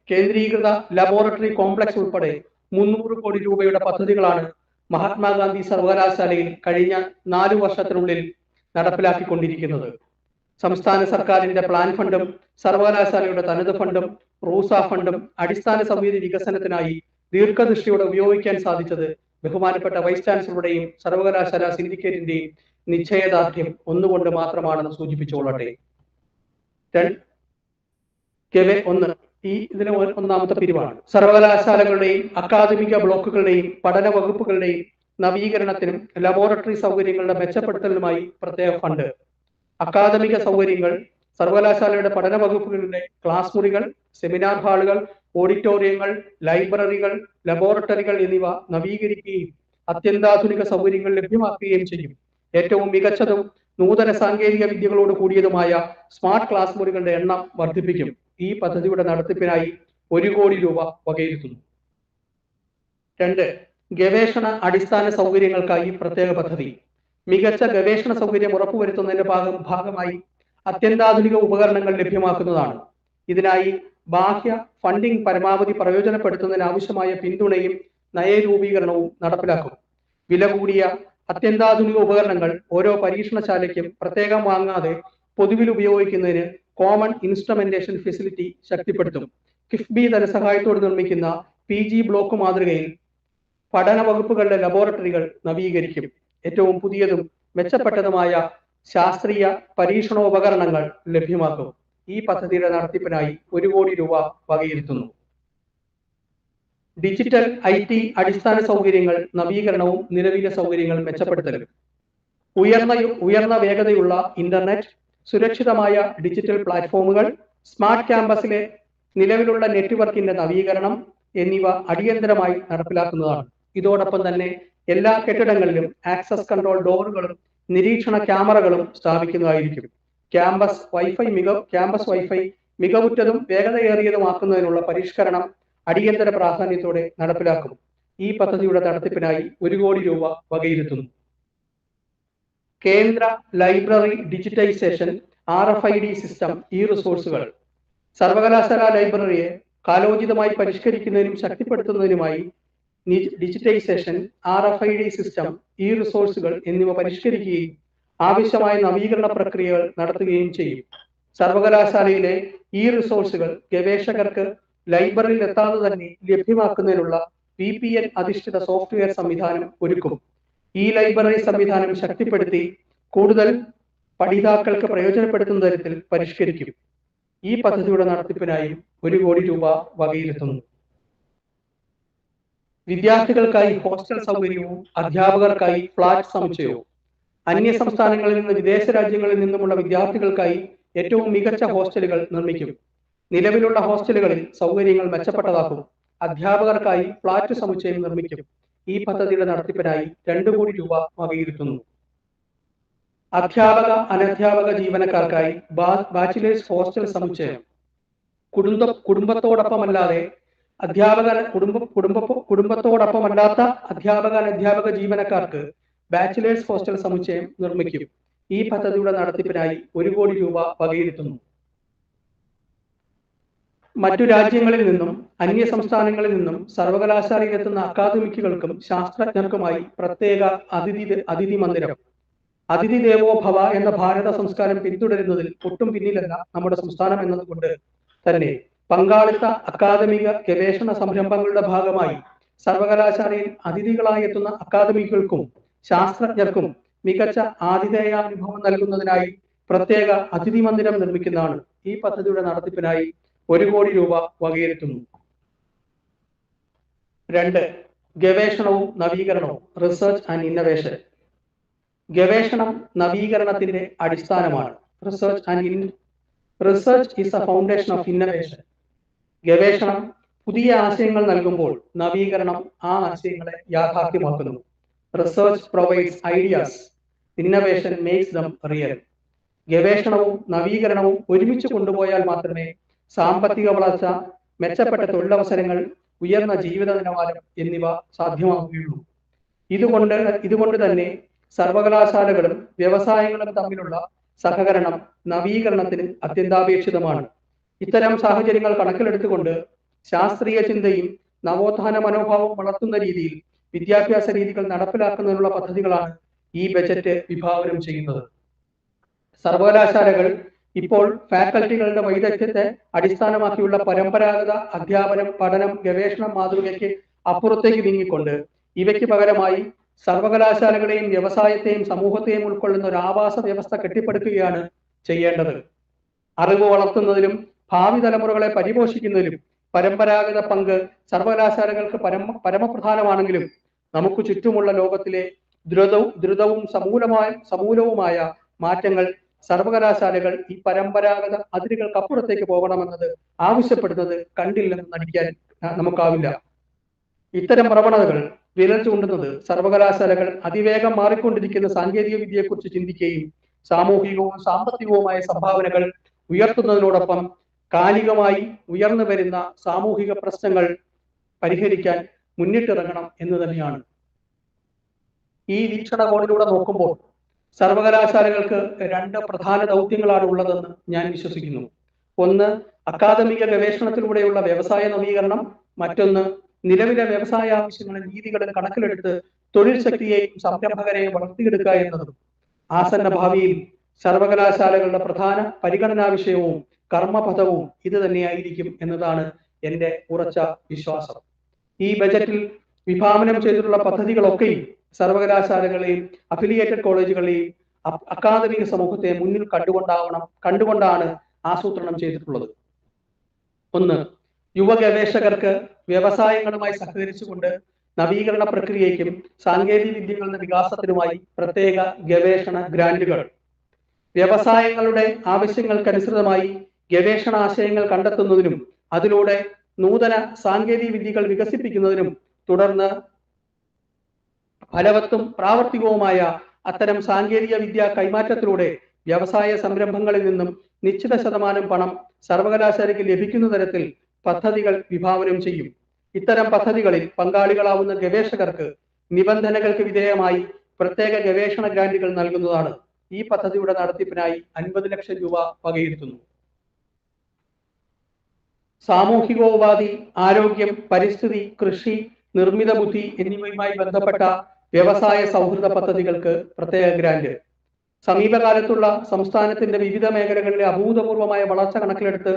കേന്ദ്രീകൃത ലബോറട്ടറി കോംപ്ലക്സ് ഉൾപ്പെടെ 300 കോടി രൂപയുടെ പദ്ധതികളാണ് മഹാത്മാഗാന്ധി സർവകലാശാലയിൽ കഴിഞ്ഞ 4 വർഷത്തിനുള്ളിൽ നടപ്പിലാക്കിക്കൊണ്ടിരിക്കുന്നത്. സംസ്ഥാന സർക്കാരിന്റെ പ്ലാൻ ഫണ്ടും സർവകലാശാലയുടെ തനത് ഫണ്ടും റൂസ ഫണ്ടും അടിസ്ഥാന സൗകര്യ വികസനത്തിനായി ദീർഘദൃഷ്ടിയോടെ ഉപയോഗിക്കാൻ സാധിച്ചത് ബഹുമാനപ്പെട്ട വൈസ് ചാൻസലറുടെയും സർവകലാശാല സിൻഡിക്കേറ്റിന്റെയും നിശ്ചയദാർഢ്യം ഒന്നുകൊണ്ട് മാത്രമാണെന്ന് സൂചിപ്പിച്ചുകൊള്ളട്ടെ. ഇതിന് ഒന്നാമത്തെ പിരിവാണ്. സർവകലാശാലകളുടെയും അക്കാദമിക ബ്ലോക്കുകളുടെയും പഠന വകുപ്പുകളുടെയും നവീകരണത്തിനും ലബോറട്ടറി സൗകര്യങ്ങളുടെ മെച്ചപ്പെടുത്തലിനുമായി പ്രത്യേക ഫണ്ട്. അക്കാദമിക സൗകര്യങ്ങൾ സർവകലാശാലയുടെ പഠന വകുപ്പുകളുടെ ക്ലാസ് മുറികൾ, സെമിനാർ ഹാളുകൾ, ഓഡിറ്റോറിയങ്ങൾ, ലൈബ്രറികൾ, ലബോറട്ടറികൾ എന്നിവ നവീകരിക്കുകയും അത്യന്താധുനിക സൗകര്യങ്ങൾ ലഭ്യമാക്കുകയും ചെയ്യും. ഏറ്റവും മികച്ചതും നൂതന സാങ്കേതിക വിദ്യകളോട് കൂടിയതുമായ സ്മാർട്ട് ക്ലാസ് മുറികളുടെ എണ്ണം വർദ്ധിപ്പിക്കും. ഈ പദ്ധതിയുടെ നടത്തിപ്പിനായി 1 കോടി രൂപ വകയിരുത്തുന്നു. 2. ഗവേഷണ അടിസ്ഥാന സൗകര്യങ്ങൾക്കായി പ്രത്യേക പദ്ധതി. മികച്ച ഗവേഷണ സൗകര്യം ഉറപ്പുവരുത്തുന്നതിന്റെ ഭാഗമായി അത്യന്താധുനിക ഉപകരണങ്ങൾ ലഭ്യമാക്കുന്നതാണ്. ഇതിനായി ബാഹ്യ ഫണ്ടിംഗ് പരമാവധി പ്രയോജനപ്പെടുത്തുന്നതിന് ആവശ്യമായ പിന്തുണയും നയരൂപീകരണവും നടപ്പിലാക്കും. വില കൂടിയ അത്യന്താധുനിക ഉപകരണങ്ങൾ ഓരോ പരീക്ഷണശാലയ്ക്കും പ്രത്യേകം വാങ്ങാതെ പൊതുവിൽ ഉപയോഗിക്കുന്നതിന് കോമൺ ഇൻസ്ട്രുമെന്റേഷൻ ഫെസിലിറ്റി ശക്തിപ്പെടുത്തും. കിഫ്ബി ധനസഹായത്തോട് നിർമ്മിക്കുന്ന PG ബ്ലോക്ക് മാതൃകയിൽ പഠന വകുപ്പുകളുടെ ലബോറട്ടറികൾ നവീകരിക്കും. ഏറ്റവും പുതിയതും മെച്ചപ്പെട്ടതുമായ ശാസ്ത്രീയ പരീക്ഷണോപകരണങ്ങൾ ലഭ്യമാക്കും. ഈ പദ്ധതിയുടെ നടത്തിപ്പിനായി 1 കോടി രൂപ വകയിരുത്തുന്നു. ഡിജിറ്റൽ IT അടിസ്ഥാന സൗകര്യങ്ങൾ നവീകരണവും നിലവിലെ സൗകര്യങ്ങൾ മെച്ചപ്പെടുത്തലും. ഉയർന്ന വേഗതയുള്ള ഇന്റർനെറ്റ്, സുരക്ഷിതമായ ഡിജിറ്റൽ പ്ലാറ്റ്ഫോമുകൾ, സ്മാർട്ട് ക്യാമ്പസിലെ നിലവിലുള്ള നെറ്റ്വർക്കിന്റെ നവീകരണം എന്നിവ അടിയന്തരമായി നടപ്പിലാക്കുന്നതാണ്. ഇതോടൊപ്പം തന്നെ എല്ലാ കെട്ടിടങ്ങളിലും ആക്സസ് കൺട്രോൾ ഡോറുകളും നിരീക്ഷണ ക്യാമറകളും സ്ഥാപിക്കുന്നതായിരിക്കും. ക്യാമ്പസ് വൈഫൈ മികവുറ്റതും വേഗതയേറിയതുമാക്കുന്നതിനുള്ള പരിഷ്കരണം അടിയന്തര പ്രാധാന്യത്തോടെ നടപ്പിലാക്കും. ഈ പദ്ധതിയുടെ നടത്തിപ്പിനായി 1 കോടി രൂപ വകയിരുത്തുന്നു. കേന്ദ്ര ലൈബ്രറി ഡിജിറ്റൈസേഷൻ, RFID സിസ്റ്റം, റിസോഴ്സുകൾ. സർവകലാശാല ലൈബ്രറിയെ കാലോചിതമായി പരിഷ്കരിക്കുന്നതിനും ശക്തിപ്പെടുത്തുന്നതിനുമായി ഡിജിറ്റൈസേഷൻ, RFID സിസ്റ്റം, റിസോഴ്സുകൾ എന്നിവ പരിഷ്കരിക്കുകയും ആവശ്യമായ നവീകരണ പ്രക്രിയകൾ നടത്തുകയും ചെയ്യും. സർവകലാശാലയിലെ റിസോഴ്സുകൾ ഗവേഷകർക്ക് ലൈബ്രറിയിൽ എത്താതെ തന്നെ ലഭ്യമാക്കുന്നതിനുള്ള VPN അധിഷ്ഠിത സോഫ്റ്റ്വെയർ സംവിധാനം ഒരുക്കും. ഈ ലൈബ്രറി സംവിധാനം ശക്തിപ്പെടുത്തി കൂടുതൽ പഠിതാക്കൾക്ക് പ്രയോജനപ്പെടുത്തുന്ന തരത്തിൽ പരിഷ്കരിക്കും. ഈ പദ്ധതിയുടെ നടത്തിപ്പിനായി 1 കോടി രൂപ വകയിരുത്തുന്നു. വിദ്യാർത്ഥികൾക്കായി ഹോസ്റ്റൽ സൗകര്യവും അധ്യാപകർക്കായി ഫ്ലാറ്റ് സമുച്ചയവും, അന്യ സംസ്ഥാനങ്ങളിൽ നിന്ന് വിദേശ രാജ്യങ്ങളിൽ നിന്നുമുള്ള വിദ്യാർത്ഥികൾക്കായി ഏറ്റവും മികച്ച ഹോസ്റ്റലുകൾ നിർമ്മിക്കും. നിലവിലുള്ള ഹോസ്റ്റലുകളിൽ സൗകര്യങ്ങൾ മെച്ചപ്പെട്ടതാക്കും. അധ്യാപകർക്കായി ഫ്ലാറ്റ് സമുച്ചയം നിർമ്മിക്കും. ഈ പദ്ധതിയുടെ നടത്തിപ്പിനായി 2 കോടി രൂപ വകയിരുത്തുന്നു. അധ്യാപക അനധ്യാപക ജീവനക്കാർക്കായി ബാച്ചിലേഴ്സ് ഹോസ്റ്റൽ സമുച്ചയം. കുടുംബത്തോടൊപ്പമല്ലാതെ കുടുംബത്തോടൊപ്പമല്ലാത്ത അധ്യാപക അനധ്യാപക ജീവനക്കാർക്ക് ബാച്ചിലേഴ്സ് ഹോസ്റ്റൽ സമുച്ചയം നിർമ്മിക്കും. ഈ പദ്ധതിയുടെ നടത്തിപ്പിനായി 1 കോടി രൂപ വകയിരുത്തുന്നു. മറ്റു രാജ്യങ്ങളിൽ നിന്നും അന്യ സംസ്ഥാനങ്ങളിൽ നിന്നും സർവകലാശാലയിലെത്തുന്ന അക്കാദമിക്കുകൾക്കും ശാസ്ത്രജ്ഞർക്കുമായി പ്രത്യേക അതിഥി മന്ദിരം. അതിഥി ദേവോ ഭവ എന്ന ഭാരത സംസ്കാരം പിന്തുടരുന്നതിൽ ഒട്ടും പിന്നിലല്ല നമ്മുടെ സംസ്ഥാനം എന്നതുകൊണ്ട് തന്നെ പങ്കാളിത്ത അക്കാദമിക ഗവേഷണ സംരംഭങ്ങളുടെ ഭാഗമായി സർവകലാശാലയിൽ അതിഥികളായി എത്തുന്ന അക്കാദമികൾക്കും ശാസ്ത്രജ്ഞർക്കും മികച്ച ആതിഥേയാനുഭവം നൽകുന്നതിനായി പ്രത്യേക അതിഥി മന്ദിരം നിർമ്മിക്കുന്നതാണ്. ഈ പദ്ധതിയുടെ നടത്തിപ്പിനായി 1 കോടി രൂപ വകയിരുത്തുന്നു. 2. ഗവേഷണവും നവീകരണവും, റിസർച്ച് ആൻഡ് ഇന്നവേഷൻ. ഗവേഷണം നവീകരണത്തിന്റെ അടിസ്ഥാനമാണ്. Research is a foundation of innovation. ഗവേഷണം പുതിയ ആശയങ്ങൾ നൽകുമ്പോൾ നവീകരണം ആ ആശയങ്ങളെ യാഥാർത്ഥ്യമാക്കുന്നു. Research provides ideas, innovation makes them real. ഗവേഷണവും നവീകരണവും ഒരുമിച്ച് കൊണ്ടുപോയാൽ മാത്രമേ സാമ്പത്തിക വളർച്ച, മെച്ചപ്പെട്ട തൊഴിലവസരങ്ങൾ, ഉയർന്ന ജീവിത നിലവാരം എന്നിവ സാധ്യമാവുകയുള്ളൂ. ഇതുകൊണ്ട് തന്നെ സർവകലാശാലകളും വ്യവസായങ്ങളും തമ്മിലുള്ള സഹകരണം നവീകരണത്തിന് അത്യന്താപേക്ഷിതമാണ്. ഇത്തരം സാഹചര്യങ്ങൾ കണക്കിലെടുത്തുകൊണ്ട് ശാസ്ത്രീയ ചിന്തയും നവോത്ഥാന മനോഭാവം വളർത്തുന്ന രീതിയിൽ വിദ്യാഭ്യാസ രീതികൾ നടപ്പിലാക്കുന്നതിനുള്ള പദ്ധതികളാണ് ഈ ബജറ്റ് വിഭാവനം ചെയ്യുന്നത്. സർവകലാശാലകൾ ഇപ്പോൾ ഫാക്കൽറ്റികളുടെ വൈദഗ്ധ്യത്തെ അടിസ്ഥാനമാക്കിയുള്ള പരമ്പരാഗത അധ്യാപനം, പഠനം, ഗവേഷണം മാതൃകയ്ക്ക് അപ്പുറത്തേക്ക് നീങ്ങിക്കൊണ്ട് ഇവയ്ക്ക് പകരമായി സർവകലാശാലകളെയും വ്യവസായത്തെയും സമൂഹത്തെയും ഉൾക്കൊള്ളുന്ന ഒരു ആവാസ വ്യവസ്ഥ കെട്ടിപ്പടുക്കുകയാണ് ചെയ്യേണ്ടത്. അറിവ് വളർത്തുന്നതിലും ഭാവി തലമുറകളെ പരിപോഷിക്കുന്നതിലും പരമ്പരാഗത പങ്ക് സർവകലാശാലകൾക്ക് പരമപ്രധാനമാണെങ്കിലും നമുക്ക് ചുറ്റുമുള്ള ലോകത്തിലെ ദ്രുതവും സമൂലവുമായ മാറ്റങ്ങൾ സർവകലാശാലകൾ ഈ പരമ്പരാഗത അതിരുകൾക്കപ്പുറത്തേക്ക് പോകണമെന്നത് ആവശ്യപ്പെടുന്നത് കണ്ടില്ലെന്ന് നടിക്കാൻ നമുക്കാവില്ല. ഇത്തരം പ്രവണതകൾ വിരൽ ചൂണ്ടുന്നത് സർവകലാശാലകൾ അതിവേഗം മാറിക്കൊണ്ടിരിക്കുന്ന സാങ്കേതിക വിദ്യയെക്കുറിച്ച് ചിന്തിക്കുകയും സാമൂഹികവും സാമ്പത്തികവുമായ സംഭാവനകൾ ഉയർത്തുന്നതിനോടൊപ്പം കാലികമായി ഉയർന്നു വരുന്ന സാമൂഹിക പ്രശ്നങ്ങൾ പരിഹരിക്കാൻ മുന്നിട്ടിറങ്ങണം എന്ന് തന്നെയാണ്. ഈ വീക്ഷണകോണിലൂടെ നോക്കുമ്പോൾ സർവകലാശാലകൾക്ക് 2 പ്രധാന ദൗത്യങ്ങളാണ് ഉള്ളതെന്ന് ഞാൻ വിശ്വസിക്കുന്നു. ഒന്ന്, അക്കാദമിക ഗവേഷണത്തിലൂടെയുള്ള വ്യവസായ നവീകരണം. മറ്റൊന്ന്, നിലവിലെ വ്യവസായ ആവശ്യങ്ങളും രീതികളും കണക്കിലെടുത്ത് തൊഴിൽ ശക്തിയെയും സംരംഭകരെയും വളർത്തിയെടുക്കുക എന്നതും ആസന്ന ഭാവിയിൽ സർവകലാശാലകളുടെ പ്രധാന പരിഗണനാ വിഷയവും കർമ്മപഥവും ഇത് തന്നെയായിരിക്കും എന്നതാണ് എൻ്റെ ഉറച്ച വിശ്വാസം. ഈ ബജറ്റിൽ വിഭാവനം ചെയ്തിട്ടുള്ള പദ്ധതികളൊക്കെയും സർവകലാശാലകളെയും അഫിലിയേറ്റഡ് കോളേജുകളെയും അക്കാദമിക സമൂഹത്തെ മുന്നിൽ കണ്ടുകൊണ്ടാണ് ആസൂത്രണം ചെയ്തിട്ടുള്ളത്. ഒന്ന്, യുവ ഗവേഷകർക്ക് വ്യവസായങ്ങളുമായി സഹകരിച്ചുകൊണ്ട് നവീകരണ പ്രക്രിയയ്ക്കും സാങ്കേതിക വിദ്യകളുടെ വികാസത്തിനുമായി പ്രത്യേക ഗവേഷണ ഗ്രാന്റുകൾ. വ്യവസായങ്ങളുടെ ആവശ്യങ്ങൾക്കനുസൃതമായി ഗവേഷണ ആശയങ്ങൾ കണ്ടെത്തുന്നതിനും അതിലൂടെ നൂതന സാങ്കേതിക വിദ്യകൾ വികസിപ്പിക്കുന്നതിനും തുടർന്ന് ഫലവത്തും പ്രാവർത്തികവുമായ അത്തരം സാങ്കേതിക വിദ്യ കൈമാറ്റത്തിലൂടെ വ്യവസായ സംരംഭങ്ങളിൽ നിന്നും നിശ്ചിത ശതമാനം പണം സർവകലാശാലയ്ക്ക് ലഭിക്കുന്ന തരത്തിൽ പദ്ധതികൾ വിഭാവനം ചെയ്യും. ഇത്തരം പദ്ധതികളിൽ പങ്കാളികളാവുന്ന ഗവേഷകർക്ക് നിബന്ധനകൾക്ക് വിധേയമായി പ്രത്യേക ഗവേഷണ ഗ്രാന്റുകൾ നൽകുന്നതാണ്. ഈ പദ്ധതിയുടെ നടത്തിപ്പിനായി 50 ലക്ഷം രൂപ വകയിരുത്തുന്നു. സാമൂഹികോപാധി, ആരോഗ്യം, പരിസ്ഥിതി, കൃഷി, നിർമ്മിത ബുദ്ധി എന്നിവയുമായി ബന്ധപ്പെട്ട വ്യവസായ സൗഹൃദ പദ്ധതികൾക്ക് പ്രത്യേക ഗ്രാന്റ്. സമീപകാലത്തുള്ള സംസ്ഥാനത്തിന്റെ വിവിധ മേഖലകളിലെ അഭൂതപൂർവമായ വളർച്ച കണക്കിലെടുത്ത്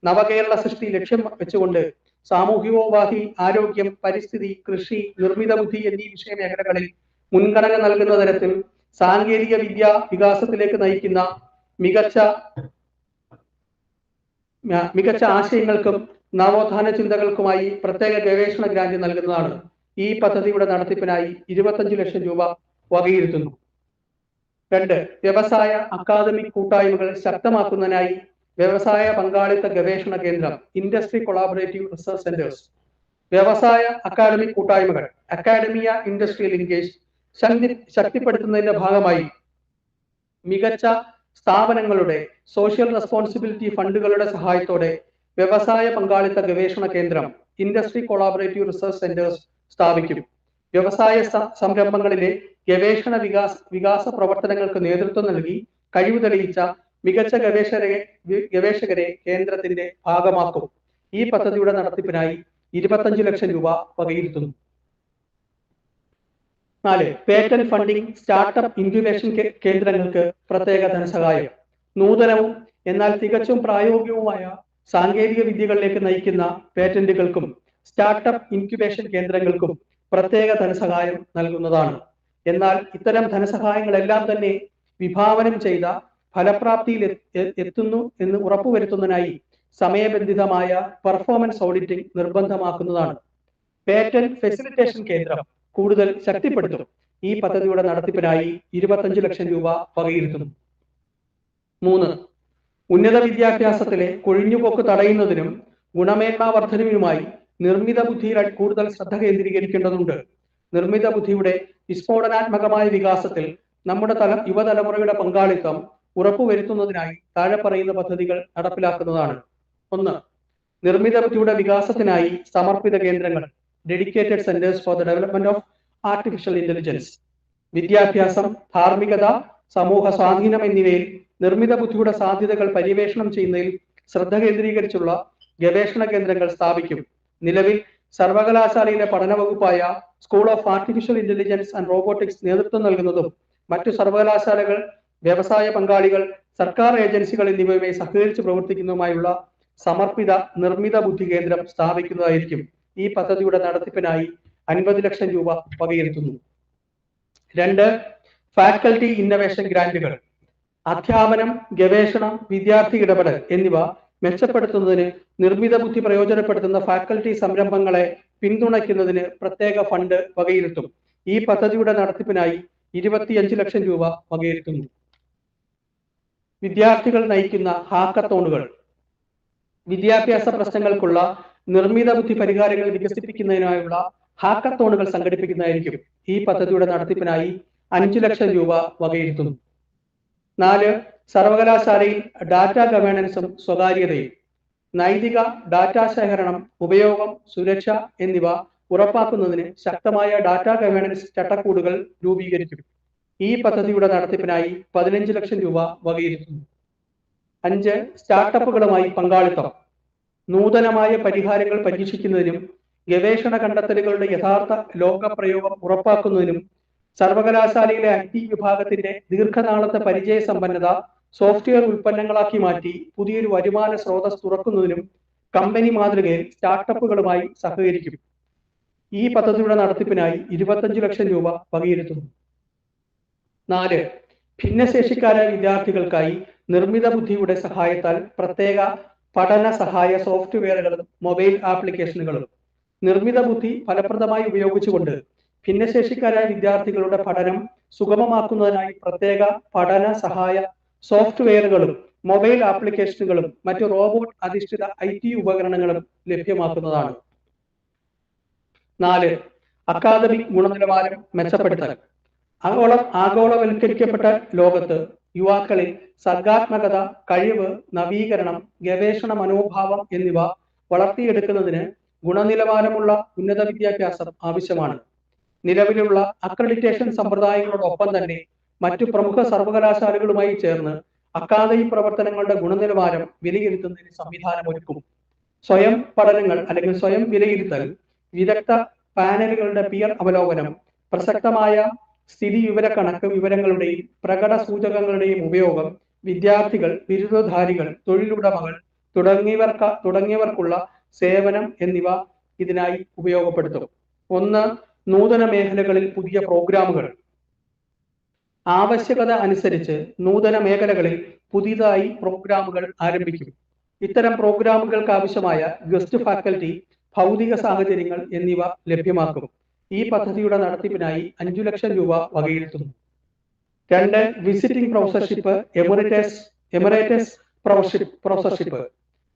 നവകേരള സൃഷ്ടി ലക്ഷ്യം വെച്ചുകൊണ്ട് സാമൂഹികോപാധി, ആരോഗ്യം, പരിസ്ഥിതി, കൃഷി, നിർമ്മിത ബുദ്ധി എന്നീ വിഷയ മേഖലകളിൽ മുൻഗണന നൽകുന്ന തരത്തിൽ സാങ്കേതിക വിദ്യ വികാസത്തിലേക്ക് നയിക്കുന്ന മികച്ച ആശയങ്ങൾക്കും നവോത്ഥാന ചിന്തകൾക്കുമായി പ്രത്യേക ഗവേഷണ ഗ്രാന്റ് നൽകുന്നതാണ്. ഈ പദ്ധതിയുടെ നടത്തിപ്പിനായി 25 ലക്ഷം രൂപ വകയിരുത്തുന്നു. 2. വ്യവസായ അക്കാദമിക് കൂട്ടായ്മകൾ ശക്തമാക്കുന്നതിനായി വ്യവസായ പങ്കാളിത്ത ഗവേഷണ കേന്ദ്രം ഇൻഡസ്ട്രി കൊളാബറേറ്റീവ് റിസർച്ച് സെന്റേഴ്സ്. വ്യവസായ അക്കാദമിക് കൂട്ടായ്മകൾ അക്കാഡമിയ ഇൻഡസ്ട്രിയൽ ലിങ്കേജ് ശക്തിപ്പെടുത്തുന്നതിന്റെ ഭാഗമായി മികച്ച സ്ഥാപനങ്ങളുടെ സോഷ്യൽ റെസ്പോൺസിബിലിറ്റി ഫണ്ടുകളുടെ സഹായത്തോടെ വ്യവസായ പങ്കാളിത്ത ഗവേഷണ കേന്ദ്രം ഇൻഡസ്ട്രി കൊളാബറേറ്റീവ് റിസർച്ച് സെന്റേഴ്സ് സ്ഥാപിക്കും. വ്യവസായ സംരംഭങ്ങളിലെ ഗവേഷണ വികാസ പ്രവർത്തനങ്ങൾക്ക് നേതൃത്വം നൽകി കഴിവ് തെളിയിച്ച മികച്ച ഗവേഷകരെ കേന്ദ്രത്തിന്റെ ഭാഗമാക്കും. ഈ പദ്ധതിയുടെ നടത്തിപ്പിനായി 25 ലക്ഷം രൂപ വകയിരുത്തുന്നു. 4. പേറ്റന്റ് ഫണ്ടിംഗ് സ്റ്റാർട്ടപ്പ് ഇൻക്യുബേഷൻ കേന്ദ്രങ്ങൾക്ക് പ്രത്യേക ധനസഹായം. നൂതനവും എന്നാൽ തികച്ചും പ്രായോഗികവുമായ സാങ്കേതിക വിദ്യകളിലേക്ക് നയിക്കുന്ന പേറ്റന്റുകൾക്കും സ്റ്റാർട്ടപ്പ് ഇൻക്യുബേഷൻ കേന്ദ്രങ്ങൾക്കും പ്രത്യേക ധനസഹായം നൽകുന്നതാണ്. എന്നാൽ ഇത്തരം ധനസഹായങ്ങളെല്ലാം തന്നെ വിഭാവനം ചെയ്ത ഫലപ്രാപ്തിയിൽ എത്തുന്നു എന്ന് ഉറപ്പുവരുത്തുന്നതിനായി സമയബന്ധിതമായ പെർഫോമൻസ് ഓഡിറ്റിംഗ് നിർബന്ധമാക്കുന്നതാണ്. പേറ്റന്റ് ഫെസിലിറ്റേഷൻ കേന്ദ്രം കൂടുതൽ ശക്തിപ്പെടുത്തും. ഈ പദ്ധതിയുടെ നടത്തിപ്പിനായി 25 ലക്ഷം രൂപ വകയിരുത്തുന്നു. 3. ഉന്നത വിദ്യാഭ്യാസത്തിലെ കൊഴിഞ്ഞുപോക്ക് തടയുന്നതിനും ഗുണമേന്മാ വർധനവിനുമായി നിർമ്മിത ബുദ്ധിയിൽ കൂടുതൽ ശ്രദ്ധ കേന്ദ്രീകരിക്കേണ്ടതുണ്ട്. നിർമ്മിത ബുദ്ധിയുടെ വിസ്ഫോടനാത്മകമായ വികാസത്തിൽ നമ്മുടെ യുവതലമുറയുടെ പങ്കാളിത്തം ഉറപ്പുവരുത്തുന്നതിനായി താഴെ പറയുന്ന പദ്ധതികൾ നടപ്പിലാക്കുന്നതാണ്. 1. നിർമ്മിത ബുദ്ധിയുടെ വികാസത്തിനായി സമർപ്പിത കേന്ദ്രങ്ങൾ dedicated centres for the development of artificial intelligence. വിദ്യാഭ്യാസം, ധാർമ്മികത, സമൂഹ സ്വാധീനം എന്നിവയിൽ നിർമ്മിത ബുദ്ധിയുടെ സാധ്യതകൾ പര്യവേഷണം ചെയ്യുന്നതിൽ ശ്രദ്ധ കേന്ദ്രീകരിച്ചുള്ള ഗവേഷണ കേന്ദ്രങ്ങൾ സ്ഥാപിക്കും. നിലവിൽ സർവകലാശാലയിലെ പഠന വകുപ്പായ school of artificial intelligence and robotics നേതൃത്വം നൽകുന്നതും മറ്റു സർവകലാശാലകൾ, വ്യവസായ പങ്കാളികൾ, സർക്കാർ ഏജൻസികൾ എന്നിവയുമായി സഹകരിച്ച് പ്രവർത്തിക്കുന്നതുമായുള്ള സമർപ്പിത നിർമ്മിത ബുദ്ധി കേന്ദ്രം സ്ഥാപിക്കുന്നതായിരിക്കും. ഈ പദ്ധതിയുടെ നടത്തിപ്പിനായി 50 ലക്ഷം രൂപ വകയിരുത്തുന്നു. 2. ഫാക്കൽറ്റി ഇന്നവേഷൻ ഗ്രാന്റുകൾ. അധ്യാപനം, ഗവേഷണം, വിദ്യാർത്ഥി ഇടപെടൽ എന്നിവ മെച്ചപ്പെടുത്തുന്നതിന് നിർമ്മിത ബുദ്ധി പ്രയോജനപ്പെടുത്തുന്ന ഫാക്കൽറ്റി സംരംഭങ്ങളെ പിന്തുണയ്ക്കുന്നതിന് പ്രത്യേക ഫണ്ട് വകയിരുത്തും. ഈ പദ്ധതിയുടെ നടത്തിപ്പിനായി 25 ലക്ഷം രൂപ വകയിരുത്തുന്നു. വിദ്യാർത്ഥികൾ നയിക്കുന്ന ഹാക്കത്തോണുകൾ. വിദ്യാഭ്യാസ പ്രശ്നങ്ങൾക്കുള്ള നിർമ്മിത ബുദ്ധി പരിഹാരങ്ങൾ വികസിപ്പിക്കുന്നതിനായുള്ള ഹാക്കത്തോണുകൾ സംഘടിപ്പിക്കുന്നതായിരിക്കും. ഈ പദ്ധതിയുടെ നടത്തിപ്പിനായി 5 ലക്ഷം രൂപ വകയിരുത്തുന്നു. 4. സർവകലാശാലയിൽ ഡാറ്റ ഗവേണൻസും സ്വകാര്യതയും. നൈതിക ഡാറ്റാ ശേഖരണം, ഉപയോഗം, സുരക്ഷ എന്നിവ ഉറപ്പാക്കുന്നതിന് ശക്തമായ ഡാറ്റാ ഗവേണൻസ് ചട്ടക്കൂടുകൾ രൂപീകരിക്കും. ഈ പദ്ധതിയുടെ നടത്തിപ്പിനായി 15 ലക്ഷം രൂപ വകയിരുത്തുന്നു. 5. സ്റ്റാർട്ടപ്പുകളുമായി പങ്കാളിത്തം. നൂതനമായ പരിഹാരങ്ങൾ പരീക്ഷിക്കുന്നതിനും ഗവേഷണ കണ്ടെത്തലുകളുടെ യഥാർത്ഥ ലോകപ്രയോഗം ഉറപ്പാക്കുന്നതിനും സർവകലാശാലയിലെ IT വിഭാഗത്തിന്റെ ദീർഘനാളത്തെ പരിചയ സമ്പന്നത സോഫ്റ്റ്വെയർ ഉൽപ്പന്നങ്ങളാക്കി മാറ്റി പുതിയൊരു വരുമാന സ്രോതസ് തുറക്കുന്നതിനും കമ്പനി മാതൃകയിൽ സ്റ്റാർട്ടപ്പുകളുമായി സഹകരിക്കും. ഈ പദ്ധതിയുടെ നടത്തിപ്പിനായി 25 ലക്ഷം രൂപ വകയിരുത്തുന്നു. 4. ഭിന്നശേഷിക്കാരായ വിദ്യാർത്ഥികൾക്കായി നിർമ്മിത ബുദ്ധിയുടെ സഹായത്താൽ പ്രത്യേക പഠന സഹായ സോഫ്റ്റ്വെയറുകളും മൊബൈൽ ആപ്ലിക്കേഷനുകളും. നിർമ്മിത ബുദ്ധി ഫലപ്രദമായി ഉപയോഗിച്ചുകൊണ്ട് ഭിന്നശേഷിക്കാരായ വിദ്യാർത്ഥികളുടെ പഠനം സുഗമമാക്കുന്നതിനായി പ്രത്യേക പഠന സഹായ സോഫ്റ്റ്വെയറുകളും മൊബൈൽ ആപ്ലിക്കേഷനുകളും മറ്റു റോബോട്ട് അധിഷ്ഠിത IT ഉപകരണങ്ങളും ലഭ്യമാക്കുന്നതാണ്. 4. അക്കാദമിക് ഗുണനിലവാരം മെച്ചപ്പെടുത്തൽ. ആഗോളവൽക്കരിക്കപ്പെട്ട ലോകത്ത് യുവാക്കളിൽ സർഗാത്മകത, കഴിവ്, നവീകരണം, ഗവേഷണ മനോഭാവം എന്നിവ വളർത്തിയെടുക്കുന്നതിന് ഗുണനിലവാരമുള്ള ഉന്നത വിദ്യാഭ്യാസം ആവശ്യമാണ്. നിലവിലുള്ള അക്രഡിറ്റേഷൻ സമ്പ്രദായങ്ങളോടൊപ്പം തന്നെ മറ്റു പ്രമുഖ സർവകലാശാലകളുമായി ചേർന്ന് അക്കാദമിക് പ്രവർത്തനങ്ങളുടെ ഗുണനിലവാരം വിലയിരുത്തുന്നതിന് സംവിധാനമൊരുക്കും. സ്വയം പഠനങ്ങൾ അല്ലെങ്കിൽ സ്വയം വിലയിരുത്തൽ, വിദഗ്ധ പാനലുകളുടെ പിയർ അവലോകനം, പ്രസക്തമായ സ്ഥിതി വിവരങ്ങളുടെയും പ്രകട സൂചകങ്ങളുടെയും ഉപയോഗം വിദ്യാർത്ഥികൾ, ബിരുദധാരികൾ, തൊഴിലുടമകൾ തുടങ്ങിയവർക്കുള്ള സേവനം എന്നിവ ഇതിനായി ഉപയോഗപ്പെടുത്തും. 1. നൂതന മേഖലകളിൽ പുതിയ പ്രോഗ്രാമുകൾ. ആവശ്യകത അനുസരിച്ച് നൂതന മേഖലകളിൽ പുതിയതായി പ്രോഗ്രാമുകൾ ആരംഭിക്കും. ഇത്തരം പ്രോഗ്രാമുകൾക്ക് ആവശ്യമായ ഗസ്റ്റ് ഫാക്കൽറ്റി, ഭൗതിക സാഹചര്യങ്ങൾ എന്നിവ ലഭ്യമാക്കും. ഈ പദ്ധതിയുടെ നടത്തിപ്പിനായി 5 ലക്ഷം രൂപ വകയിരുത്തുന്നു. 2. Visiting professorship, emeritus professorship.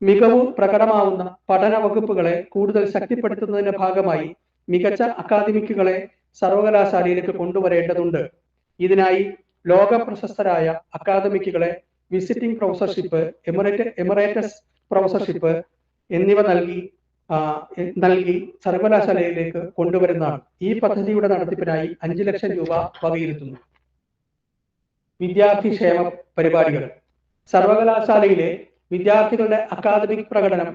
മികവ് പ്രകടമാവുന്ന പഠന വകുപ്പുകളെ കൂടുതൽ ശക്തിപ്പെടുത്തുന്നതിന്റെ ഭാഗമായി മികച്ച അക്കാദമിക്കുകളെ സർവകലാശാലയിലേക്ക് കൊണ്ടുവരേണ്ടതുണ്ട്. ഇതിനായി ലോക പ്രശസ്തരായ അക്കാദമിക്കുകളെ വിസിറ്റിംഗ് പ്രൊഫസർഷിപ്പ്, എമറേറ്റസ് പ്രൊഫസർഷിപ്പ് എന്നിവ നൽകി സർവകലാശാലയിലേക്ക് കൊണ്ടുവരുന്നതാണ്. ഈ പദ്ധതിയുടെ നടത്തിപ്പിനായി 5 ലക്ഷം രൂപ വകയിരുത്തുന്നു. വിദ്യാർത്ഥി ക്ഷേമ പരിപാടികൾ. സർവകലാശാലയിലെ വിദ്യാർത്ഥികളുടെ അക്കാദമിക് പ്രകടനം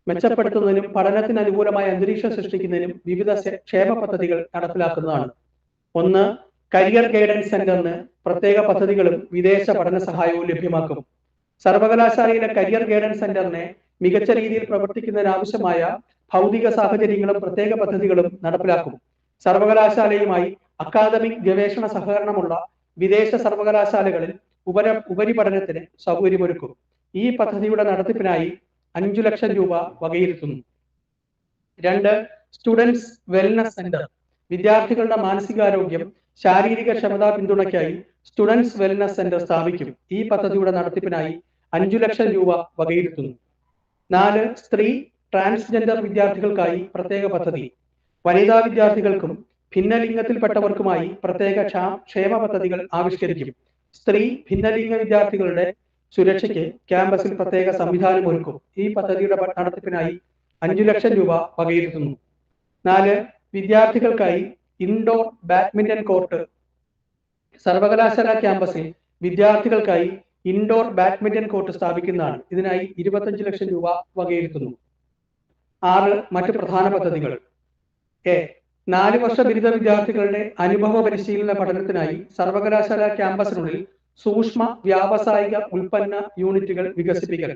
മെച്ചപ്പെടുത്തുന്നതിനും പഠനത്തിന് അനുകൂലമായ അന്തരീക്ഷം സൃഷ്ടിക്കുന്നതിനും വിവിധ ക്ഷേമ പദ്ധതികൾ നടപ്പിലാക്കുന്നതാണ്. 1. കരിയർ ഗൈഡൻസ് സെന്ററിന് പ്രത്യേക പദ്ധതികളും വിദേശ പഠന സഹായവും ലഭ്യമാക്കും. സർവകലാശാലയിലെ കരിയർ ഗൈഡൻസ് സെന്ററിനെ മികച്ച രീതിയിൽ പ്രവർത്തിക്കുന്നതിനാവശ്യമായ ഭൗതിക സാഹചര്യങ്ങളും പ്രത്യേക പദ്ധതികളും നടപ്പിലാക്കും. സർവകലാശാലയുമായി അക്കാദമിക് ഗവേഷണ സഹകരണമുള്ള വിദേശ സർവകലാശാലകളിൽ ഉപരിപഠനത്തിന് സൗകര്യമൊരുക്കും. ഈ പദ്ധതിയുടെ നടത്തിപ്പിനായി 5 ലക്ഷം രൂപ വകയിരുത്തുന്നു. 2. Students wellness centre. വിദ്യാർത്ഥികളുടെ മാനസികാരോഗ്യം, ശാരീരിക ക്ഷമതാ പിന്തുണയ്ക്കായി സ്റ്റുഡൻസ് വെൽനസ് സെന്റർ സ്ഥാപിക്കും. ഈ പദ്ധതിയുടെ നടത്തിപ്പിനായി 5 ലക്ഷം രൂപ വകയിരുത്തുന്നു. 4. സ്ത്രീ ട്രാൻസ്ജെൻഡർ വിദ്യാർത്ഥികൾക്കായി പ്രത്യേക പദ്ധതി. വനിതാ വിദ്യാർത്ഥികൾക്കും ഭിന്നലിംഗത്തിൽപ്പെട്ടവർക്കുമായി പ്രത്യേക ക്ഷേമ പദ്ധതികൾ ആവിഷ്കരിക്കും. സ്ത്രീ ഭിന്നലിംഗ വിദ്യാർത്ഥികളുടെ സുരക്ഷയ്ക്ക് ക്യാമ്പസിൽ പ്രത്യേക സംവിധാനം ഒരുക്കും. ഈ പദ്ധതിയുടെ നടത്തിപ്പിനായി 5 ലക്ഷം രൂപ വകയിരുത്തുന്നു. 4. വിദ്യാർത്ഥികൾക്കായി ഇൻഡോർ ബാഡ്മിന്റൺ കോർട്ട്. സർവകലാശാല ക്യാമ്പസിൽ വിദ്യാർത്ഥികൾക്കായി ഇൻഡോർ ബാഡ്മിന്റൺ കോർട്ട് സ്ഥാപിക്കുന്നതാണ്. ഇതിനായി 25 ലക്ഷം രൂപ വകയിരുത്തുന്നു. 6. മറ്റ് പ്രധാന പദ്ധതികൾ. 4 വർഷ ബിരുദ വിദ്യാർത്ഥികളുടെ അനുഭവ പരിശീലന പഠനത്തിനായി സർവകലാശാല ക്യാമ്പസിനുള്ളിൽ സൂക്ഷ്മ വ്യാവസായിക ഉൽപ്പന്ന യൂണിറ്റുകൾ വികസിപ്പിക്കൽ.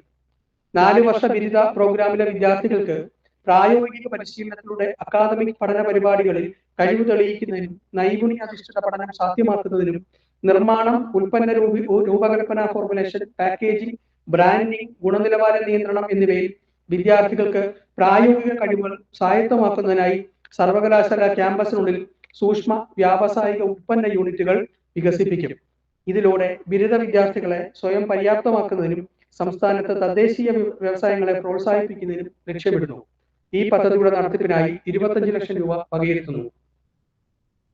4 വർഷ ബിരുദ പ്രോഗ്രാമിലെ വിദ്യാർത്ഥികൾക്ക് പ്രായോഗിക പരിശീലനത്തിലൂടെ അക്കാദമിക് പഠന പരിപാടികളിൽ കഴിവ് തെളിയിക്കുന്നതിനും നൈപുണ്യാധിഷ്ഠിത പഠനം സാധ്യമാക്കുന്നതിനും നിർമ്മാണം, ഉൽപ്പന്ന രൂപകൽപ്പന, ഫോർമുലേഷൻ, പാക്കേജിംഗ്, ബ്രാൻഡിംഗ്, ഗുണനിലവാര നിയന്ത്രണം എന്നിവയിൽ വിദ്യാർത്ഥികൾക്ക് പ്രായോഗിക കഴിവുകൾ സ്വായത്തമാക്കുന്നതിനായി സർവകലാശാല ക്യാമ്പസിനുള്ളിൽ സൂക്ഷ്മ വ്യാവസായിക ഉൽപ്പന്ന യൂണിറ്റുകൾ വികസിപ്പിക്കും. ഇതിലൂടെ ബിരുദ വിദ്യാർത്ഥികളെ സ്വയം പര്യാപ്തമാക്കുന്നതിനും സംസ്ഥാനത്ത് തദ്ദേശീയ വ്യവസായങ്ങളെ പ്രോത്സാഹിപ്പിക്കുന്നതിനും ലക്ഷ്യമിടുന്നു. ഈ പദ്ധതിയുടെ നടത്തിപ്പിനായി 25 ലക്ഷം രൂപ വകയിരുത്തുന്നു.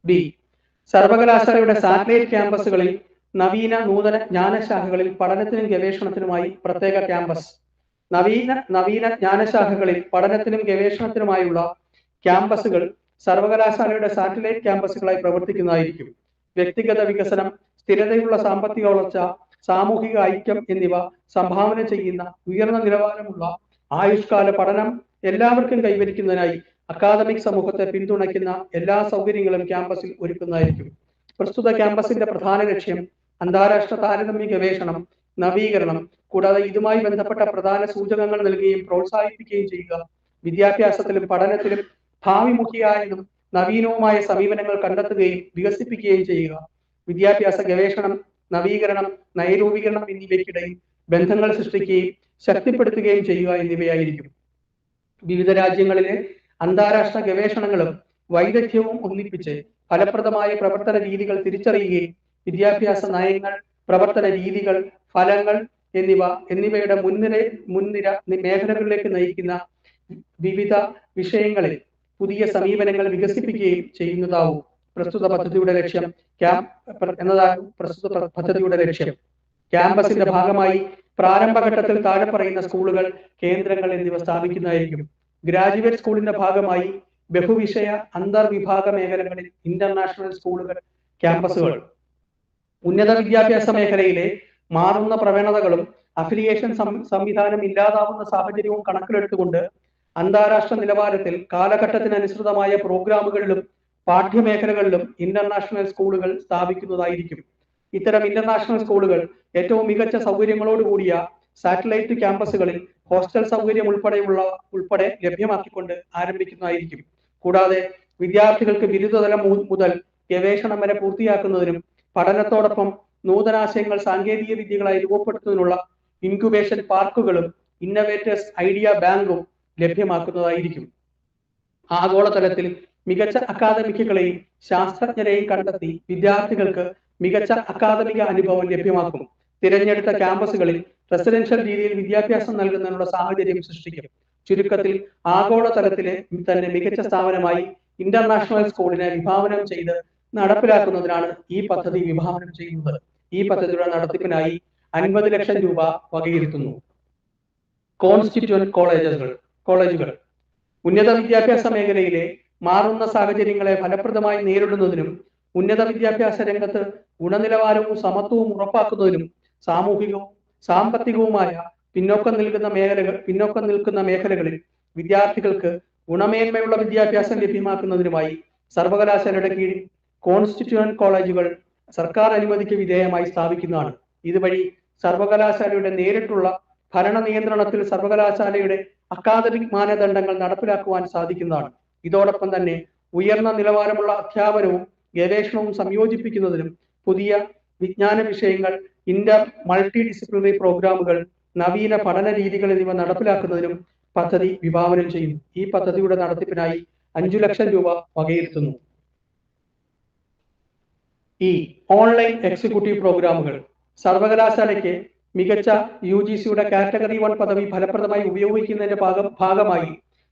ബി. സർവകലാശാലയുടെ സാറ്റലൈറ്റ് ക്യാമ്പസുകളിൽ നൂതന ജ്ഞാനശാഖകളിൽ പഠനത്തിനും ഗവേഷണത്തിനുമായി പ്രത്യേക ക്യാമ്പസ്. നവീന ജ്ഞാനശാഖകളിൽ പഠനത്തിനും ഗവേഷണത്തിനുമായുള്ള ക്യാമ്പസുകൾ സർവകലാശാലയുടെ സാറ്റലൈറ്റ് ക്യാമ്പസുകളായി പ്രവർത്തിക്കുന്നതായിരിക്കും. വ്യക്തിഗത വികസനം, സ്ഥിരതയുള്ള സാമ്പത്തിക വളർച്ച, സാമൂഹിക ഐക്യം എന്നിവ സംഭാവന ചെയ്യുന്ന ഉയർന്ന നിലവാരമുള്ള ആയുഷ്കാല പഠനം എല്ലാവർക്കും കൈവരിക്കുന്നതിനായി അക്കാദമിക് സമൂഹത്തെ പിന്തുണയ്ക്കുന്ന എല്ലാ സൗകര്യങ്ങളും ക്യാമ്പസിൽ ഒരുക്കുന്നതായിരിക്കും. പ്രസ്തുത ക്യാമ്പസിന്റെ പ്രധാന ലക്ഷ്യം അന്താരാഷ്ട്ര താരതമ്യ ഗവേഷണം, നവീകരണം, കൂടാതെ ഇതുമായി ബന്ധപ്പെട്ട പ്രധാന സൂചകങ്ങൾ നൽകുകയും പ്രോത്സാഹിപ്പിക്കുകയും ചെയ്യുക, വിദ്യാഭ്യാസത്തിലും പഠനത്തിലും ഭാവിമുഖിയായതും നവീനവുമായ സമീപനങ്ങൾ കണ്ടെത്തുകയും വികസിപ്പിക്കുകയും ചെയ്യുക, വിദ്യാഭ്യാസ ഗവേഷണം, നവീകരണം, നയരൂപീകരണം എന്നിവയ്ക്കിടയിൽ ബന്ധങ്ങൾ സൃഷ്ടിക്കുകയും ശക്തിപ്പെടുത്തുകയും ചെയ്യുക എന്നിവയായിരിക്കും. വിവിധ രാജ്യങ്ങളിലെ അന്താരാഷ്ട്ര ഗവേഷണങ്ങളും വൈദഗ്ധ്യവും ഒന്നിപ്പിച്ച് ഫലപ്രദമായ പ്രവർത്തന രീതികൾ തിരിച്ചറിയുകയും വിദ്യാഭ്യാസ നയങ്ങൾ, പ്രവർത്തന രീതികൾ, ഫലങ്ങൾ എന്നിവയുടെ മുൻനിര മേഖലകളിലേക്ക് നയിക്കുന്ന വിവിധ വിഷയങ്ങളിൽ പുതിയ സമീപനങ്ങൾ വികസിപ്പിക്കുകയും ചെയ്യുന്നതാവും പ്രസ്തുത പദ്ധതിയുടെ ലക്ഷ്യം. ക്യാമ്പസിന്റെ ഭാഗമായി പ്രാരംഭഘട്ടത്തിൽ താഴെ പറയുന്ന സ്കൂളുകൾ, കേന്ദ്രങ്ങൾ എന്നിവ സ്ഥാപിക്കുന്നതായിരിക്കും. ഗ്രാജുവേറ്റ് സ്കൂളിന്റെ ഭാഗമായി ബഹുവിഷയ അന്തർവിഭാഗ മേഖലകളിൽ ഇന്റർനാഷണൽ സ്കൂളുകൾ, ക്യാമ്പസുകൾ. ഉന്നത വിദ്യാഭ്യാസ മേഖലയിലെ മാറുന്ന പ്രവണതകളും അഫിലിയേഷൻ സംവിധാനം ഇല്ലാതാവുന്ന സാഹചര്യവും കണക്കിലെടുത്തുകൊണ്ട് അന്താരാഷ്ട്ര നിലവാരത്തിൽ കാലഘട്ടത്തിനനുസൃതമായ പ്രോഗ്രാമുകളിലും പാഠ്യമേഖലകളിലും ഇന്റർനാഷണൽ സ്കൂളുകൾ സ്ഥാപിക്കുന്നതായിരിക്കും. ഇത്തരം ഇന്റർനാഷണൽ സ്കൂളുകൾ ഏറ്റവും മികച്ച സൗകര്യങ്ങളോടുകൂടിയ സാറ്റലൈറ്റ് ക്യാമ്പസുകളിൽ ഹോസ്റ്റൽ സൗകര്യം ഉൾപ്പെടെ ലഭ്യമാക്കിക്കൊണ്ട് ആരംഭിക്കുന്നതായിരിക്കും. കൂടാതെ വിദ്യാർത്ഥികൾക്ക് ബിരുദതലം മുതൽ ഗവേഷണം വരെ പൂർത്തിയാക്കുന്നതിനും പഠനത്തോടൊപ്പം നൂതനാശയങ്ങൾ സാങ്കേതിക വിദ്യകളായി രൂപപ്പെടുത്തുന്നതിനുള്ള ഇൻക്യുബേഷൻ പാർക്കുകളും ഇന്നവേറ്റേഴ്സ് ഐഡിയ ബാങ്കും ലഭ്യമാക്കുന്നതായിരിക്കും. ആഗോളതലത്തിൽ മികച്ച അക്കാദമിക്കുകളെയും ശാസ്ത്രജ്ഞരെയും കണ്ടെത്തി വിദ്യാർത്ഥികൾക്ക് മികച്ച അക്കാദമിക അനുഭവം ലഭ്യമാക്കും. തിരഞ്ഞെടുത്ത ക്യാമ്പസുകളിൽ റെസിഡൻഷ്യൽ രീതിയിൽ വിദ്യാഭ്യാസം നൽകുന്നതിനുള്ള സാഹചര്യം സൃഷ്ടിക്കും. ചുരുക്കത്തിൽ ആഗോളതലത്തിലെ തന്നെ മികച്ച സ്ഥാപനമായി ഇന്റർനാഷണൽ സ്കൂളിനെ വിഭാവനം ചെയ്ത് നടപ്പിലാക്കുന്നതിനാണ് ഈ പദ്ധതി വിഭാവനം ചെയ്യുന്നത്. ഈ പദ്ധതിയുടെ നടത്തിപ്പിനായി 50 ലക്ഷം രൂപ വകയിരുത്തുന്നു. കോൺസ്റ്റിറ്റ്യൂവന്റ് കോളേജുകൾ ഉന്നത വിദ്യാഭ്യാസ മേഖലയിലെ മാറുന്ന സാഹചര്യങ്ങളെ ഫലപ്രദമായി നേരിടുന്നതിനും ഉന്നത വിദ്യാഭ്യാസ രംഗത്ത് ഗുണനിലവാരവും സമത്വവും ഉറപ്പാക്കുന്നതിനും സാമൂഹികവും സാമ്പത്തികവുമായ പിന്നോക്കം നിൽക്കുന്ന മേഖലകളിൽ വിദ്യാർത്ഥികൾക്ക് ഗുണമേന്മയുള്ള വിദ്യാഭ്യാസം ലഭ്യമാക്കുന്നതിനുമായി സർവകലാശാലയുടെ കീഴിൽ കോൺസ്റ്റിറ്റ്യൂവന്റ് കോളേജുകൾ സർക്കാർ അനുമതിക്ക് വിധേയമായി സ്ഥാപിക്കുന്നതാണ്. ഇതുവഴി സർവകലാശാലയുടെ നേരിട്ടുള്ള ഭരണ നിയന്ത്രണത്തിൽ സർവകലാശാലയുടെ അക്കാദമിക് മാനദണ്ഡങ്ങൾ നടപ്പിലാക്കുവാൻ സാധിക്കുന്നതാണ്. ഇതോടൊപ്പം തന്നെ ഉയർന്ന നിലവാരമുള്ള അധ്യാപനവും ഗവേഷണവും സംയോജിപ്പിക്കുന്നതിനും പുതിയ വിജ്ഞാന വിഷയങ്ങൾ, മൾട്ടി ഡിസിപ്ലിനറി പ്രോഗ്രാമുകൾ, നവീന പഠന രീതികൾ എന്നിവ നടപ്പിലാക്കുന്നതിനും പദ്ധതി വിഭാവനം ചെയ്യുന്നു. ഈ പദ്ധതിയുടെ നടത്തിപ്പിനായി 5 ലക്ഷം രൂപ വകയിരുത്തുന്നു. ഓൺലൈൻ എക്സിക്യൂട്ടീവ് പ്രോഗ്രാമുകൾ സർവകലാശാലയ്ക്ക് മികച്ച UGCയുടെ കാറ്റഗറി 1 പദവി ഫലപ്രദമായി ഉപയോഗിക്കുന്നതിന്റെ ഭാഗമായി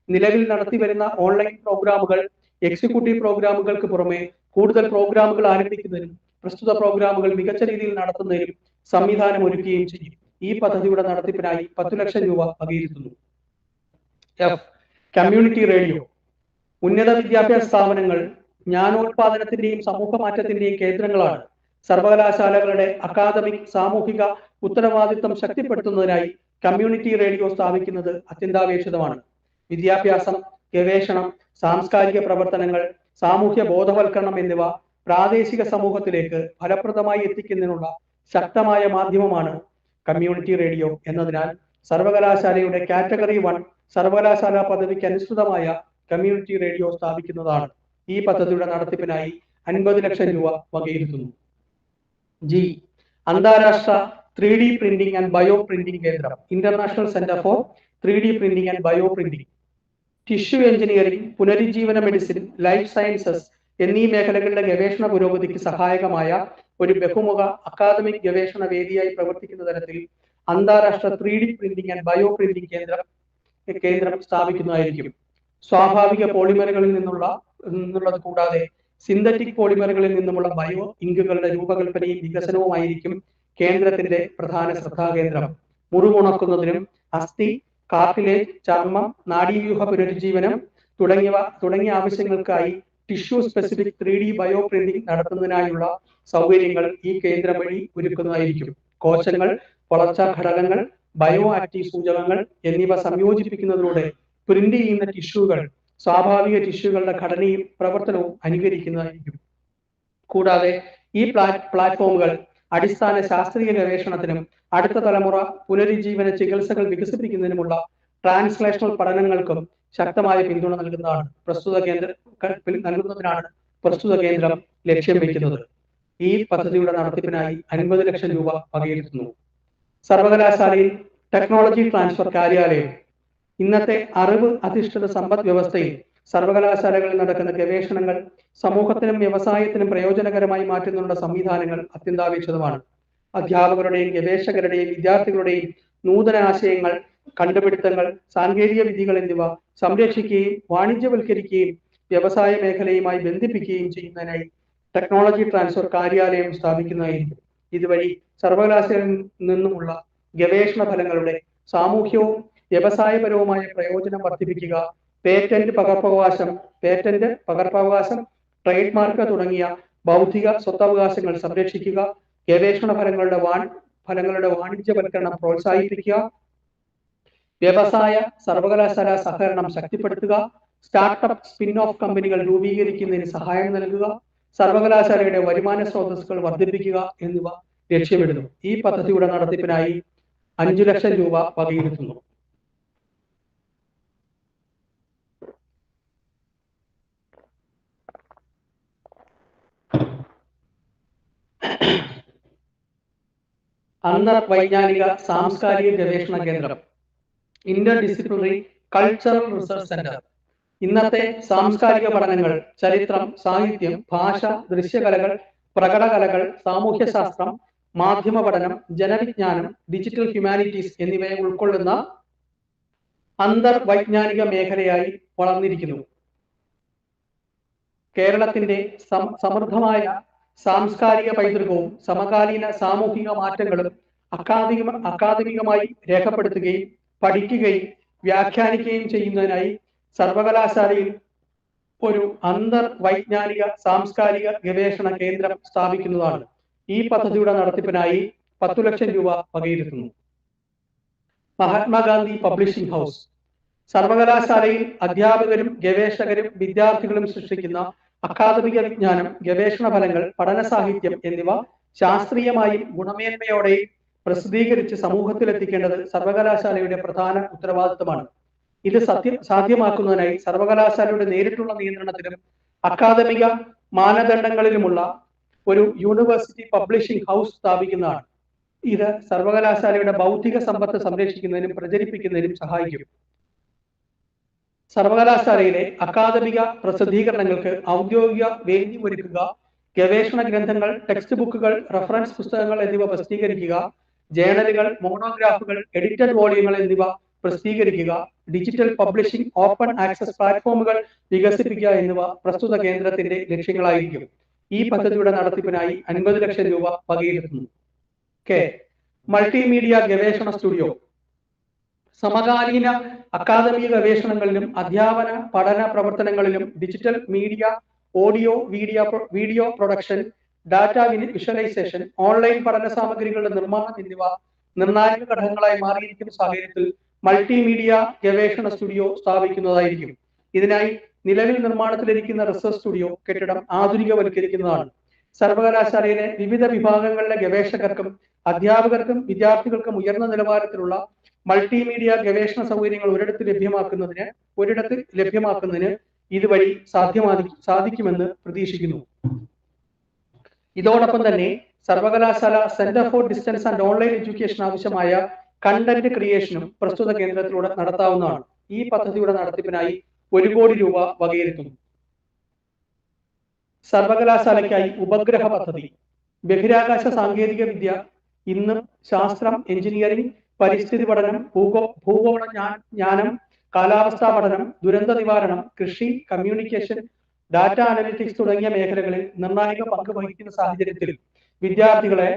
നിലവിൽ നടത്തിവരുന്ന ഓൺലൈൻ പ്രോഗ്രാമുകൾ, എക്സിക്യൂട്ടീവ് പ്രോഗ്രാമുകൾക്ക് പുറമെ കൂടുതൽ പ്രോഗ്രാമുകൾ ആരംഭിക്കുന്നതിനും പ്രസ്തുത പ്രോഗ്രാമുകൾ മികച്ച രീതിയിൽ നടത്തുന്നതിനും സംവിധാനം ഒരുക്കുകയും ചെയ്യും. ഈ പദ്ധതിയുടെ നടത്തിപ്പിനായി 10 ലക്ഷം രൂപ വകയിരുത്തുന്നു. കമ്മ്യൂണിറ്റി റേഡിയോ ഉന്നത വിദ്യാഭ്യാസ സ്ഥാപനങ്ങൾ ജ്ഞാനോത്പാദനത്തിന്റെയും സമൂഹ മാറ്റത്തിന്റെയും കേന്ദ്രങ്ങളാണ്. സർവകലാശാലകളുടെ അക്കാദമിക്, സാമൂഹിക ഉത്തരവാദിത്വം ശക്തിപ്പെടുത്തുന്നതിനായി കമ്മ്യൂണിറ്റി റേഡിയോ സ്ഥാപിക്കുന്നത് അത്യന്താപേക്ഷിതമാണ്. വിദ്യാഭ്യാസം, ഗവേഷണം, സാംസ്കാരിക പ്രവർത്തനങ്ങൾ, സാമൂഹ്യ ബോധവൽക്കരണം എന്നിവ പ്രാദേശിക സമൂഹത്തിലേക്ക് ഫലപ്രദമായി എത്തിക്കുന്നതിനുള്ള ശക്തമായ മാധ്യമമാണ് കമ്മ്യൂണിറ്റി റേഡിയോ എന്നതിനാൽ സർവകലാശാലയുടെ കാറ്റഗറി 1 സർവകലാശാല പദവിക്ക് അനുസൃതമായ കമ്മ്യൂണിറ്റി റേഡിയോ സ്ഥാപിക്കുന്നതാണ്. ഈ പദ്ധതിയുടെ നടത്തിപ്പിനായി 50 ലക്ഷം രൂപ വകയിരുത്തുന്നു. അന്താരാഷ്ട്ര 3D printing and bio printing കേന്ദ്രം, international centre for 3D printing and bio printing. Tissue engineering, പുനരുജ്ജീവന മെഡിസിൻ, ലൈഫ് സയൻസസ് എന്നീ മേഖലകളുടെ ഗവേഷണ പുരോഗതിക്ക് സഹായകമായ ഒരു ബഹുമുഖ അക്കാദമിക് ഗവേഷണ വേദിയായി പ്രവർത്തിക്കുന്ന തരത്തിൽ അന്താരാഷ്ട്ര 3D printing and bio printing കേന്ദ്രം സ്ഥാപിക്കുന്നതായിരിക്കും. സ്വാഭാവിക പോളിമറുകളിൽ നിന്നുള്ളത് കൂടാതെ സിന്തറ്റിക് പോളിമറുകളിൽ നിന്നുമുള്ള ബയോ ഇങ്കുകളുടെ രൂപകൽപ്പനയും വികസനവുമായിരിക്കും കേന്ദ്രത്തിന്റെ പ്രധാന ശ്രദ്ധാകേന്ദ്രം. മുറിവുണക്കുന്നതിനും അസ്ഥി, കാർട്ടിലേജ്, ചർമ്മം, നാഡീവ്യൂഹ പുനരുജ്ജീവനം തുടങ്ങിയ ആവശ്യങ്ങൾക്കായി tissue specific 3D bio printing നടത്തുന്നതിനായുള്ള സൗകര്യങ്ങൾ ഈ കേന്ദ്രം വഴി ഒരുക്കുന്നതായിരിക്കും. കോശങ്ങൾ, വളർച്ചാ ഘടകങ്ങൾ, ബയോ ആക്റ്റീവ് സൂചകങ്ങൾ എന്നിവ സംയോജിപ്പിക്കുന്നതിലൂടെ പ്രിന്റ് ചെയ്യുന്ന ടിഷ്യൂകൾ സ്വാഭാവിക ടിഷ്യൂകളുടെ ഘടനയും പ്രവർത്തനവും അനുകരിക്കുന്നതായിരിക്കും. കൂടാതെ ഈ പ്ലാറ്റ്ഫോമുകൾ അടിസ്ഥാന ശാസ്ത്രീയ ഗവേഷണത്തിനും അടുത്ത തലമുറ പുനരുജ്ജീവന ചികിത്സകൾ വികസിപ്പിക്കുന്നതിനുമുള്ള ട്രാൻസ്ലേഷണൽ പഠനങ്ങൾക്കും ശക്തമായ പിന്തുണ നൽകുന്നതിനാണ് പ്രസ്തുത കേന്ദ്രം ലക്ഷ്യം വയ്ക്കുന്നത്. ഈ പദ്ധതിയുടെ നടത്തിപ്പിനായി 50 ലക്ഷം രൂപ വകയിരുത്തുന്നു. സർവകലാശാലയിൽ ടെക്നോളജി ട്രാൻസ്ഫർ കാര്യാലയം ഇന്നത്തെ അറിവ് അധിഷ്ഠിത സമ്പദ് വ്യവസ്ഥയിൽ സർവകലാശാലകളിൽ നടക്കുന്ന ഗവേഷണങ്ങൾ സമൂഹത്തിനും വ്യവസായത്തിനും പ്രയോജനകരമായി മാറ്റുന്നതിനുള്ള സംവിധാനങ്ങൾ അത്യന്താപേക്ഷിതമാണ്. അധ്യാപകരുടെയും ഗവേഷകരുടെയും വിദ്യാർത്ഥികളുടെയും നൂതന ആശയങ്ങൾ, കണ്ടുപിടുത്തങ്ങൾ, സാങ്കേതിക വിദ്യകൾ എന്നിവ സംരക്ഷിക്കുകയും വാണിജ്യവൽക്കരിക്കുകയും വ്യവസായ മേഖലയുമായി ബന്ധിപ്പിക്കുകയും ചെയ്യുന്നതിനായി ടെക്നോളജി ട്രാൻസ്ഫർ കാര്യാലയം സ്ഥാപിക്കുന്നതായിരിക്കും. ഇതുവഴി സർവകലാശാലയിൽ നിന്നുമുള്ള ഗവേഷണ ഫലങ്ങളുടെ സാമൂഹ്യവും വ്യവസായപരവുമായ പ്രയോജനം വർദ്ധിപ്പിക്കുക, പേറ്റന്റ് പകർപ്പവകാശം, ട്രേഡ് മാർക്ക് തുടങ്ങിയ ബൗദ്ധിക സ്വത്തവകാശങ്ങൾ സംരക്ഷിക്കുക, ഗവേഷണ ഫലങ്ങളുടെ വാണിജ്യവൽക്കരണം പ്രോത്സാഹിപ്പിക്കുക, വ്യവസായ സർവകലാശാല സഹകരണം ശക്തിപ്പെടുത്തുക, സ്റ്റാർട്ടപ്പ് സ്പിൻ ഓഫ് കമ്പനികൾ രൂപീകരിക്കുന്നതിന് സഹായം നൽകുക, സർവകലാശാലയുടെ വരുമാന സ്രോതസ്സുകൾ വർദ്ധിപ്പിക്കുക എന്നിവ ലക്ഷ്യമിടുന്നു. ഈ പദ്ധതിയുടെ നടത്തിപ്പിനായി 5 ലക്ഷം രൂപ വകയിരുത്തുന്നു. അന്തർവൈജ്ഞാനിക സാംസ്കാരിക ഗവേഷണ കേന്ദ്രം, Inter disciplinary cultural research centre. ഇന്നത്തെ സാംസ്കാരിക പഠനങ്ങൾ ചരിത്രം, സാഹിത്യം, ഭാഷ, ദൃശ്യകലകൾ, പ്രകടകലകൾ, സാമൂഹ്യശാസ്ത്രം, മാധ്യമ പഠനം, ജനവിജ്ഞാനം, ഡിജിറ്റൽ ഹ്യൂമാനിറ്റീസ് എന്നിവയെ ഉൾക്കൊള്ളുന്ന അന്തർവൈജ്ഞാനിക മേഖലയായി വളർന്നിരിക്കുന്നു. കേരളത്തിന്റെ സമൃദ്ധമായ സാംസ്കാരിക പൈതൃകവും സമകാലീന സാമൂഹിക മാറ്റങ്ങളും അക്കാദമികമായി രേഖപ്പെടുത്തുകയും പഠിക്കുകയും വ്യാഖ്യാനിക്കുകയും ചെയ്യുന്നതിനായി സർവകലാശാലയിൽ ഒരു അന്തർവൈജ്ഞാനിക സാംസ്കാരിക ഗവേഷണ കേന്ദ്രം സ്ഥാപിക്കുന്നതാണ്. ഈ പദ്ധതിയുടെ നടത്തിപ്പിനായി 10 ലക്ഷം രൂപ വകയിരുത്തുന്നു. മഹാത്മാഗാന്ധി പബ്ലിഷിംഗ് ഹൗസ് സർവകലാശാലയിൽ അധ്യാപകരും ഗവേഷകരും വിദ്യാർത്ഥികളും സൃഷ്ടിക്കുന്ന അക്കാദമിക വിജ്ഞാനം, ഗവേഷണ ഫലങ്ങൾ, പഠന സാഹിത്യം എന്നിവ ശാസ്ത്രീയമായും ഗുണമേന്മയോടെയും പ്രസിദ്ധീകരിച്ച് സമൂഹത്തിലെത്തിക്കേണ്ടത് സർവകലാശാലയുടെ പ്രധാന ഉത്തരവാദിത്തമാണ്. ഇത് സാധ്യമാക്കുന്നതിനായി സർവകലാശാലയുടെ നേരിട്ടുള്ള നിയന്ത്രണത്തിലും അക്കാദമിക മാനദണ്ഡങ്ങളിലുമുള്ള ഒരു യൂണിവേഴ്സിറ്റി പബ്ലിഷിംഗ് ഹൗസ് സ്ഥാപിക്കുന്നതാണ്. ഇത് സർവകലാശാലയുടെ ബൗദ്ധിക സമ്പത്ത് സംരക്ഷിക്കുന്നതിനും പ്രചരിപ്പിക്കുന്നതിനും സഹായിക്കും. സർവകലാശാലയിലെ അക്കാദമിക പ്രസിദ്ധീകരണങ്ങൾക്ക് ഔദ്യോഗിക വേദി ഒരുക്കുക, ഗവേഷണ ഗ്രന്ഥങ്ങൾ, ടെക്സ്റ്റ് ബുക്കുകൾ, റഫറൻസ് പുസ്തകങ്ങൾ എന്നിവ പ്രസിദ്ധീകരിക്കുക, ജേണലുകൾ, മോണോഗ്രാഫുകൾ, എഡിറ്റഡ് വോളിയങ്ങൾ എന്നിവ പ്രസിദ്ധീകരിക്കുക, ഡിജിറ്റൽ പബ്ലിഷിംഗ്, ഓപ്പൺ ആക്സസ് പ്ലാറ്റ്ഫോമുകൾ വികസിപ്പിക്കുക എന്നിവ പ്രസ്തുത കേന്ദ്രത്തിന്റെ ലക്ഷ്യങ്ങളായിരിക്കും. ഈ പദ്ധതിയുടെ നടത്തിപ്പിനായി 50 ലക്ഷം രൂപ വകയിരുത്തുന്നു. മൾട്ടിമീഡിയ ഗവേഷണ സ്റ്റുഡിയോ സമകാലീന അക്കാദമിക ഗവേഷണങ്ങളിലും അധ്യാപന പഠന പ്രവർത്തനങ്ങളിലും digital media, audio, video production, data visualisation, online പഠന സാമഗ്രികളുടെ നിർമ്മാണം എന്നിവ നിർണായക ഘടകങ്ങളായി മാറിയിരിക്കുന്ന സാഹചര്യത്തിൽ മൾട്ടിമീഡിയ ഗവേഷണ സ്റ്റുഡിയോ സ്ഥാപിക്കുന്നതായിരിക്കും. ഇതിനായി നിലവിൽ നിർമ്മാണത്തിലിരിക്കുന്ന റിസർച്ച് സ്റ്റുഡിയോ കെട്ടിടം ആധുനികവൽക്കരിക്കുന്നതാണ്. സർവകലാശാലയിലെ വിവിധ വിഭാഗങ്ങളിലെ ഗവേഷകർക്കും അധ്യാപകർക്കും വിദ്യാർത്ഥികൾക്കും ഉയർന്ന നിലവാരത്തിലുള്ള മൾട്ടിമീഡിയ ഗവേഷണ സൗകര്യങ്ങൾ ഒരിടത്ത് ലഭ്യമാക്കുന്നതിന് ഇതുവഴി സാധിക്കുമെന്ന് പ്രതീക്ഷിക്കുന്നു. ഇതോടൊപ്പം തന്നെ സർവകലാശാല centre for distance and online education ആവശ്യമായ കണ്ടന്റ് ക്രിയേഷനും പ്രസ്തുത കേന്ദ്രത്തിലൂടെ നടത്താവുന്നതാണ്. ഈ പദ്ധതിയുടെ നടത്തിപ്പിനായി 1 കോടി രൂപ വകയിരുത്തുന്നു. സർവകലാശാലയ്ക്കായി ഉപഗ്രഹ പദ്ധതി. ബഹിരാകാശ സാങ്കേതിക വിദ്യ ഇന്ന് ശാസ്ത്രം, എഞ്ചിനീയറിംഗ്, പരിസ്ഥിതി പഠനം, ഭൂഗോള ജ്ഞാനം, കാലാവസ്ഥാ പഠനം, ദുരന്ത നിവാരണം, കൃഷി, കമ്മ്യൂണിക്കേഷൻ, ഡാറ്റ അനലിറ്റിക്സ് തുടങ്ങിയ മേഖലകളിൽ നിർണായക പങ്ക് വഹിക്കുന്ന സാഹചര്യത്തിൽ വിദ്യാർത്ഥികളെ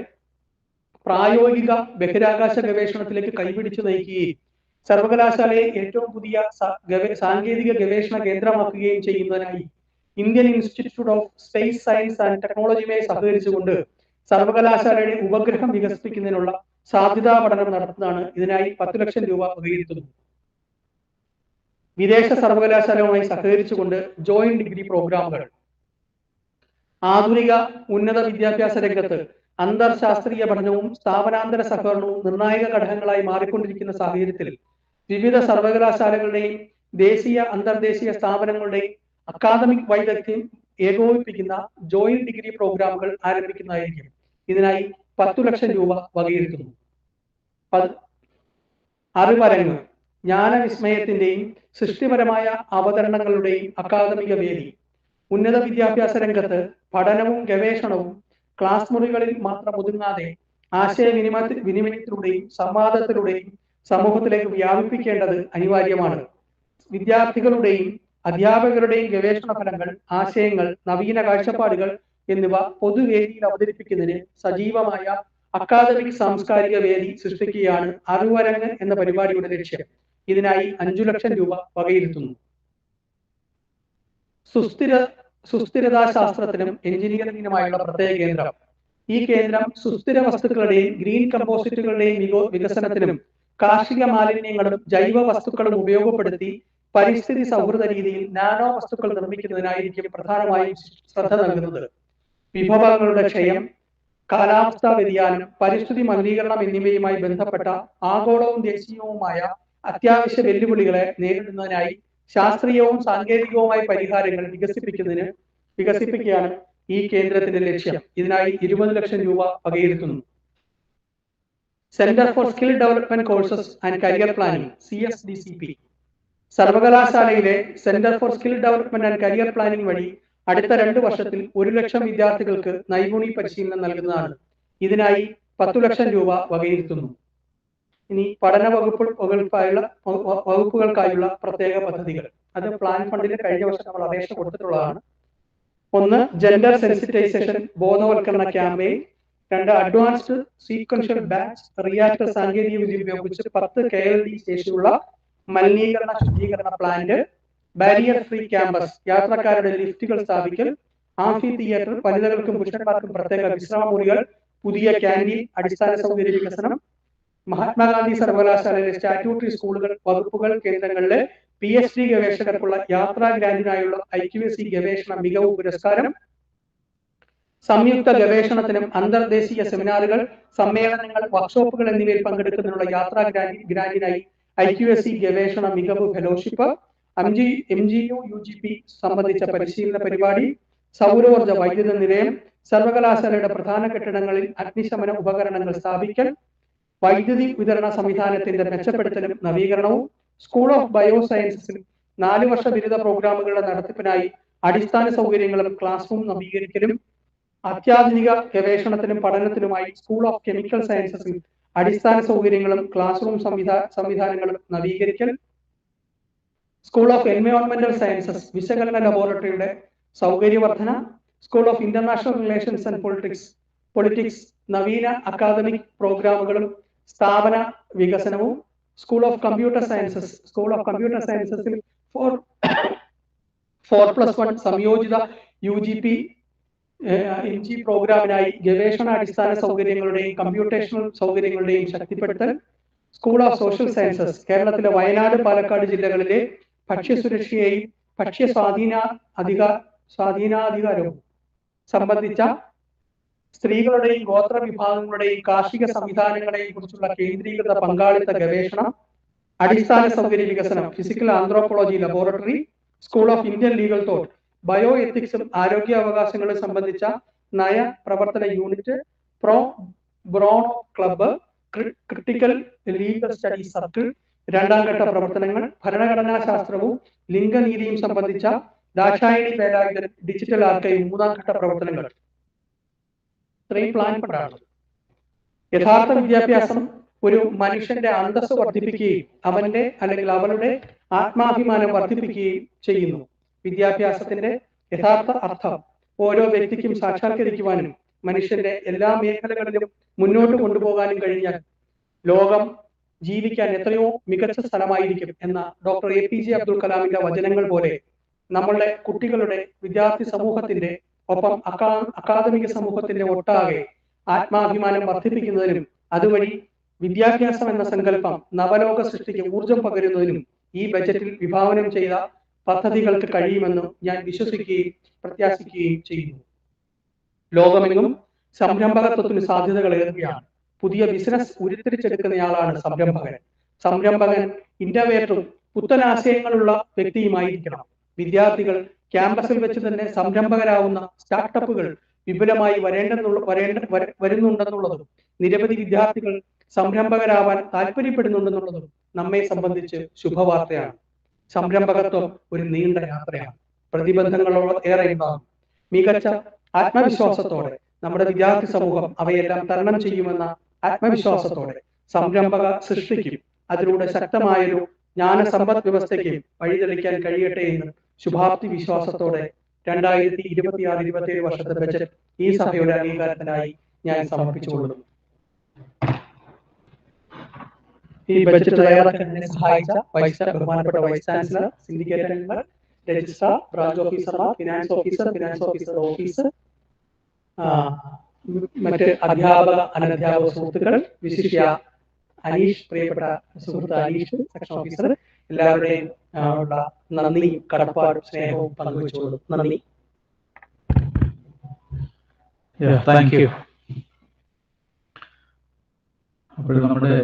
പ്രായോഗിക ബഹിരാകാശ ഗവേഷണത്തിലേക്ക് കൈപിടിച്ചു നയിക്കുകയും സർവകലാശാലയെ ഏറ്റവും പുതിയ സാങ്കേതിക ഗവേഷണ കേന്ദ്രമാക്കുകയും ചെയ്യുന്നതിനായി Indian institute of space science and ടെക്നോളജിയുമായി സഹകരിച്ചുകൊണ്ട് സർവകലാശാലയുടെ ഉപഗ്രഹം വികസിപ്പിക്കുന്നതിനുള്ള സാധ്യതാ പഠനം നടത്തുന്നതാണ്. ഇതിനായി 10 ലക്ഷം രൂപ വകയിരുത്തുന്നു. വിദേശ സർവകലാശാലയുമായി സഹകരിച്ചുകൊണ്ട് ജോയിന്റ് ഡിഗ്രി പ്രോഗ്രാമുകൾ. ആധുനിക ഉന്നത വിദ്യാഭ്യാസ രംഗത്ത് അന്തർശാസ്ത്രീയ പഠനവും സ്ഥാപനാന്തര സഹകരണവും നിർണായക ഘടകങ്ങളായി മാറിക്കൊണ്ടിരിക്കുന്ന സാഹചര്യത്തിൽ വിവിധ സർവകലാശാലകളുടെയും ദേശീയ അന്തർദേശീയ സ്ഥാപനങ്ങളുടെയും അക്കാദമിക് വൈദഗ്ധ്യം ഏകോപിപ്പിക്കുന്ന ജോയിന്റ് ഡിഗ്രി പ്രോഗ്രാമുകൾ ആരംഭിക്കുന്നതായിരിക്കും. ഇതിനായി 10 ലക്ഷം രൂപ വകയിരുത്തുന്നു. അറിവരങ്ങ്, ജ്ഞാനവിസ്മയത്തിന്റെയും സൃഷ്ടിപരമായ അവതരണങ്ങളുടെയും അക്കാദമിക വേദി. ഉന്നത വിദ്യാഭ്യാസ രംഗത്ത് പഠനവും ഗവേഷണവും ക്ലാസ് മുറികളിൽ മാത്രം ഒതുങ്ങാതെ ആശയവിനിമയത്തിലൂടെയും സംവാദത്തിലൂടെയും സമൂഹത്തിലേക്ക് വ്യാപിപ്പിക്കേണ്ടത് അനിവാര്യമാണ്. വിദ്യാർത്ഥികളുടെയും അധ്യാപകരുടെയും ഗവേഷണ ഫലങ്ങൾ, ആശയങ്ങൾ, നവീന കാഴ്ചപ്പാടുകൾ എന്നിവ പൊതുവേദിയിൽ അവതരിപ്പിക്കുന്നതിന് സജീവമായ അക്കാദമിക് സാംസ്കാരിക വേദി സൃഷ്ടിക്കുകയാണ് അറിവരങ്ങ് എന്ന പരിപാടിയുടെ ലക്ഷ്യം. ഇതിനായി 5 ലക്ഷം രൂപ വകയിരുത്തുന്നു. സുസ്ഥിരതാ ശാസ്ത്രത്തിനും എഞ്ചിനീയറിംഗിനുമായുള്ള പ്രത്യേക കേന്ദ്രം. ഈ കേന്ദ്രം സുസ്ഥിര വസ്തുക്കളുടെയും ഗ്രീൻ കമ്പോസിറ്റുകളുടെയും വികസനത്തിനും കാർഷിക മാലിന്യങ്ങളും ജൈവ വസ്തുക്കളും ഉപയോഗപ്പെടുത്തി പരിസ്ഥിതി സൗഹൃദ രീതിയിൽ നാനോ വസ്തുക്കൾ നിർമ്മിക്കുന്നതിനായിരിക്കും പ്രധാനമായും ശ്രദ്ധ നൽകുന്നത്. വിഭവങ്ങളുടെ ക്ഷയം, കാലാവസ്ഥാ വ്യതിയാനം, പരിസ്ഥിതി മലിനീകരണം എന്നിവയുമായി ബന്ധപ്പെട്ട ആഗോളവും ദേശീയവുമായ അത്യാവശ്യ വെല്ലുവിളികളെ നേരിടുന്നതിനായി ശാസ്ത്രീയവും സാങ്കേതികവുമായ പരിഹാരങ്ങൾ വികസിപ്പിക്കുകയാണ് ഈ കേന്ദ്രത്തിന്റെ ലക്ഷ്യം. ഇതിനായി 20 ലക്ഷം രൂപ വകയിരുത്തുന്നു. Centre for skill development courses and career planning (CSDCP). സർവകലാശാലയിലെ centre for skill development and career planning വഴി അടുത്ത 2 വർഷത്തിൽ 1 ലക്ഷം വിദ്യാർത്ഥികൾക്ക് നൈപുണി പരിശീലനം നൽകുന്നതാണ്. ഇതിനായി 10 ലക്ഷം രൂപ വകയിരുത്തുന്നു. ഇനി പഠന വകുപ്പുകൾക്കായുള്ള പ്രത്യേക പദ്ധതികൾ. അത് പ്ലാൻ ഫണ്ടിൽ കഴിഞ്ഞ വർഷം നമ്മൾ അപേക്ഷ കൊടുത്തിട്ടുള്ളതാണ്. 1. ജെൻഡർ സെൻസിറ്റൈസേഷൻ ബോധവൽക്കരണ campaign. 2. Advanced sequential batch reactor സാങ്കേതിക വിദ്യ ഉപയോഗിച്ച് 10 KLD ശേഷിയുള്ള മലിനീകരണ ശുദ്ധീകരണ പ്ലാന്റ്. ബാരിയർ ഫ്രീ ക്യാമ്പസ്, യാത്രക്കാരുടെ ലിഫ്റ്റുകൾ സ്ഥാപിക്കൽ. ആംഫി തിയേറ്റർ, വനിതകൾക്കും പുരുഷന്മാർക്കും പ്രത്യേക വിശ്രമമുറികൾ, പുതിയ ക്യാൻറ്റീൻ, അടിസ്ഥാന സൗകര്യ വികസനം. മഹാത്മാഗാന്ധി സർവകലാശാലയിലെ സ്റ്റാറ്റ്യൂട്ടറി സ്കൂളുകൾ, വകുപ്പുകൾ, കേന്ദ്രങ്ങളിലെ PhD ഗവേഷകർക്കുള്ള യാത്രാ ഗ്രാന്റിനായുള്ള IQAC ഗവേഷണ മികവ് പുരസ്കാരം. സംയുക്ത ഗവേഷണത്തിനും അന്തർദേശീയ സെമിനാറുകൾ, സമ്മേളനങ്ങൾ, വർക്ക്ഷോപ്പുകൾ എന്നിവയിൽ പങ്കെടുക്കുന്നതിനുള്ള യാത്രാ ഗ്രാന്റിനായി IQAC ഗവേഷണ മികവ് ഫെലോഷിപ്പ്. MGU UGP സംബന്ധിച്ച പരിശീലന പരിപാടി. സൗരോർജ്ജ വൈദ്യുത നിലയം, സർവകലാശാലയുടെ പ്രധാന കെട്ടിടങ്ങളിൽ അഗ്നിശമന ഉപകരണങ്ങൾ സ്ഥാപിക്കൽ. വൈദ്യുതി വിതരണ സംവിധാനത്തിന്റെ മെച്ചപ്പെടുത്തലും നവീകരണവും. സ്കൂൾ ഓഫ് ബയോസയൻസസിൽ 4 വർഷ ബിരുദ പ്രോഗ്രാമുകളുടെ നടത്തിപ്പിനായി അടിസ്ഥാന സൗകര്യങ്ങളും ക്ലാസ് റൂം നവീകരിക്കലും. അത്യാധുനിക ഗവേഷണത്തിനും പഠനത്തിനുമായി സ്കൂൾ ഓഫ് കെമിക്കൽ സയൻസസിൽ അടിസ്ഥാന സൗകര്യങ്ങളും ക്ലാസ് റൂം സംവിധാനങ്ങളും നവീകരിക്കൽ. സ്കൂൾ ഓഫ് എൻവയോൺമെന്റൽ സയൻസസ് വിശകലന ലബോറട്ടറിയുടെ സൗകര്യവർദ്ധന. School of international relations and politics നവീന അക്കാദമിക് പ്രോഗ്രാമുകളും സ്ഥാപന വികസനവും. സ്കൂൾ ഓഫ് കമ്പ്യൂട്ടർ സയൻസസിൽ 4+1 സംയോജിത UGP MG പ്രോഗ്രാമിനായി ഗവേഷണാടിസ്ഥാന സൗകര്യങ്ങളുടെയും കമ്പ്യൂട്ടേഷണൽ സൗകര്യങ്ങളുടെയും ശക്തിപ്പെടുത്തൽ. സ്കൂൾ ഓഫ് സോഷ്യൽ സയൻസസ് കേരളത്തിലെ വയനാട്, പാലക്കാട് ജില്ലകളിലെ ഭക്ഷ്യസുരക്ഷയെയും ഭക്ഷ്യ സ്വാധീനാധികാരവും സംബന്ധിച്ച സ്ത്രീകളുടെയും ഗോത്ര വിഭാഗങ്ങളുടെയും കാർഷിക സംവിധാനങ്ങളെയും കുറിച്ചുള്ള കേന്ദ്രീകൃത പങ്കാളിത്ത ഗവേഷണം. അടിസ്ഥാന സൗകര്യ വികസനം, physical anthropology laboratory. School of Indian legal thought bio എത്തിക്സും ആരോഗ്യാവകാശങ്ങളും സംബന്ധിച്ച നയ പ്രവർത്തന യൂണിറ്റ്. ബ്രോണോ club, critical legal studies circle 2ാം ഘട്ട പ്രവർത്തനങ്ങൾ. ഭരണഘടനാ ശാസ്ത്രവും ലിംഗനീതിയും സംബന്ധിച്ച ദാക്ഷായണി വേലായുധൻ ഡിജിറ്റൽ ആർക്കൈവ് 3ാം ഘട്ട പ്രവർത്തനങ്ങൾ. ഇത്രയും പ്ലാൻ ഫണ്ടാണ്. യഥാർത്ഥ വിദ്യാഭ്യാസം ഒരു മനുഷ്യന്റെ അന്തസ്സ് വർദ്ധിപ്പിക്കുകയും അവന്റെ അല്ലെങ്കിൽ അവളുടെ ആത്മാഭിമാനം വർദ്ധിപ്പിക്കുകയും ചെയ്യുന്നു. വിദ്യാഭ്യാസത്തിന്റെ യഥാർത്ഥ അർത്ഥം ഓരോ വ്യക്തിക്കും സാക്ഷാത്കരിക്കുവാനും മനുഷ്യന്റെ എല്ലാ മേഖലകളിലും മുന്നോട്ട് കൊണ്ടുപോകാനും കഴിഞ്ഞാൽ ലോകം ജീവിക്കാൻ എത്രയോ മികച്ച സ്ഥലമായിരിക്കും എന്ന ഡോക്ടർ APJ അബ്ദുൽ കലാമിന്റെ വചനങ്ങൾ പോലെ നമ്മളുടെ കുട്ടികളുടെ, വിദ്യാർത്ഥി സമൂഹത്തിന്റെ ഒപ്പം അക്കാദമിക സമൂഹത്തിന്റെ ഒട്ടാകെ ആത്മാഭിമാനം വർദ്ധിപ്പിക്കുന്നതിനും അതുവഴി വിദ്യാഭ്യാസം എന്ന സങ്കല്പം നവലോക സൃഷ്ടിക്ക് ഊർജം പകരുന്നതിനും ഈ ബജറ്റിൽ വിഭാവനം ചെയ്ത പദ്ധതികൾക്ക് കഴിയുമെന്നും ഞാൻ വിശ്വസിക്കുകയും പ്രത്യാശിക്കുകയും ചെയ്യുന്നു. ലോകമെങ്ങും സംരംഭകത്വത്തിന് സാധ്യതകൾ ഏറുകയാണ്. പുതിയ ബിസിനസ് ഉരുത്തിരിച്ചെടുക്കുന്നയാളാണ് സംരംഭകൻ. സംരംഭകൻ ഇന്നോവേറ്ററും പുത്തനാശയങ്ങളുള്ള വ്യക്തിയുമായിരിക്കണം. വിദ്യാർത്ഥികൾ ക്യാമ്പസിൽ വെച്ച് തന്നെ സംരംഭകരാവുന്ന സ്റ്റാർട്ടപ്പുകൾ വിപുലമായി വരുന്നുണ്ടെന്നുള്ളതും നിരവധി വിദ്യാർത്ഥികൾ സംരംഭകരാവാൻ താല്പര്യപ്പെടുന്നുണ്ടെന്നുള്ളതും നമ്മെ സംബന്ധിച്ച് ശുഭവാർത്തയാണ്. സംരംഭകത്വം ഒരു നീണ്ട യാത്രയാണ്. പ്രതിബന്ധങ്ങളോട് ഏറെ ഉണ്ടാകും. മികച്ച ആത്മവിശ്വാസത്തോടെ നമ്മുടെ വിദ്യാർത്ഥി സമൂഹം അവയെല്ലാം തരണം ചെയ്യുമെന്ന ആത്മവിശ്വാസത്തോടെ സംരംഭക സൃഷ്ടിക്കും അതിലൂടെ ശക്തമായൊരു ജ്ഞാനസമ്പദ് വ്യവസ്ഥയ്ക്ക് വഴിതെളിക്കാൻ കഴിയട്ടെ എന്ന് ശുഭാപ്തി വിശ്വാസത്തോടെ 2026-27 വർഷത്തെ ബജറ്റ് ഈ സഭയുടെ അംഗീകാരത്തിനായി ഞാൻ സമർപ്പിച്ചുകൊള്ളുന്നു. ഈ ബജറ്റ് തയ്യാറാക്കാൻ എന്നെ സഹായിച്ച ബഹുമാനപ്പെട്ട വൈസ് ചാൻസലർ, സിൻഡിക്കേറ്റ് അംഗങ്ങൾ, രജിസ്ട്രാർ, ബ്രാഞ്ച് ഓഫീസർമാർ, ഫിനാൻസ് ഓഫീസർ ഓഫീസ്, മറ്റ് അധ്യാപക അനധ്യാപക സുഹൃത്തുക്കൾ, വിശിഷ്യ അനീഷ്, പ്രിയപ്പെട്ട സുഹൃത്ത് അനീഷ്, സെക്ഷൻ ഓഫീസർ, എല്ലാവരുടെയും ഉള്ള നന്ദിയും കടപ്പാടും സ്നേഹവും പങ്കുവെച്ചുകൊള്ളും. നന്ദി. Thank you. അപ്പോൾ നമ്മുടെ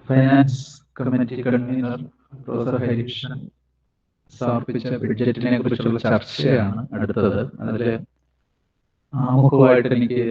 finance committee convener professor Harikrishnan സമർപ്പിച്ച ബഡ്ജറ്റിനെ കുറിച്ചുള്ള ചർച്ചയാണ് അടുത്തത്. അതിൽ ആമുഖമായിട്ട് എനിക്ക്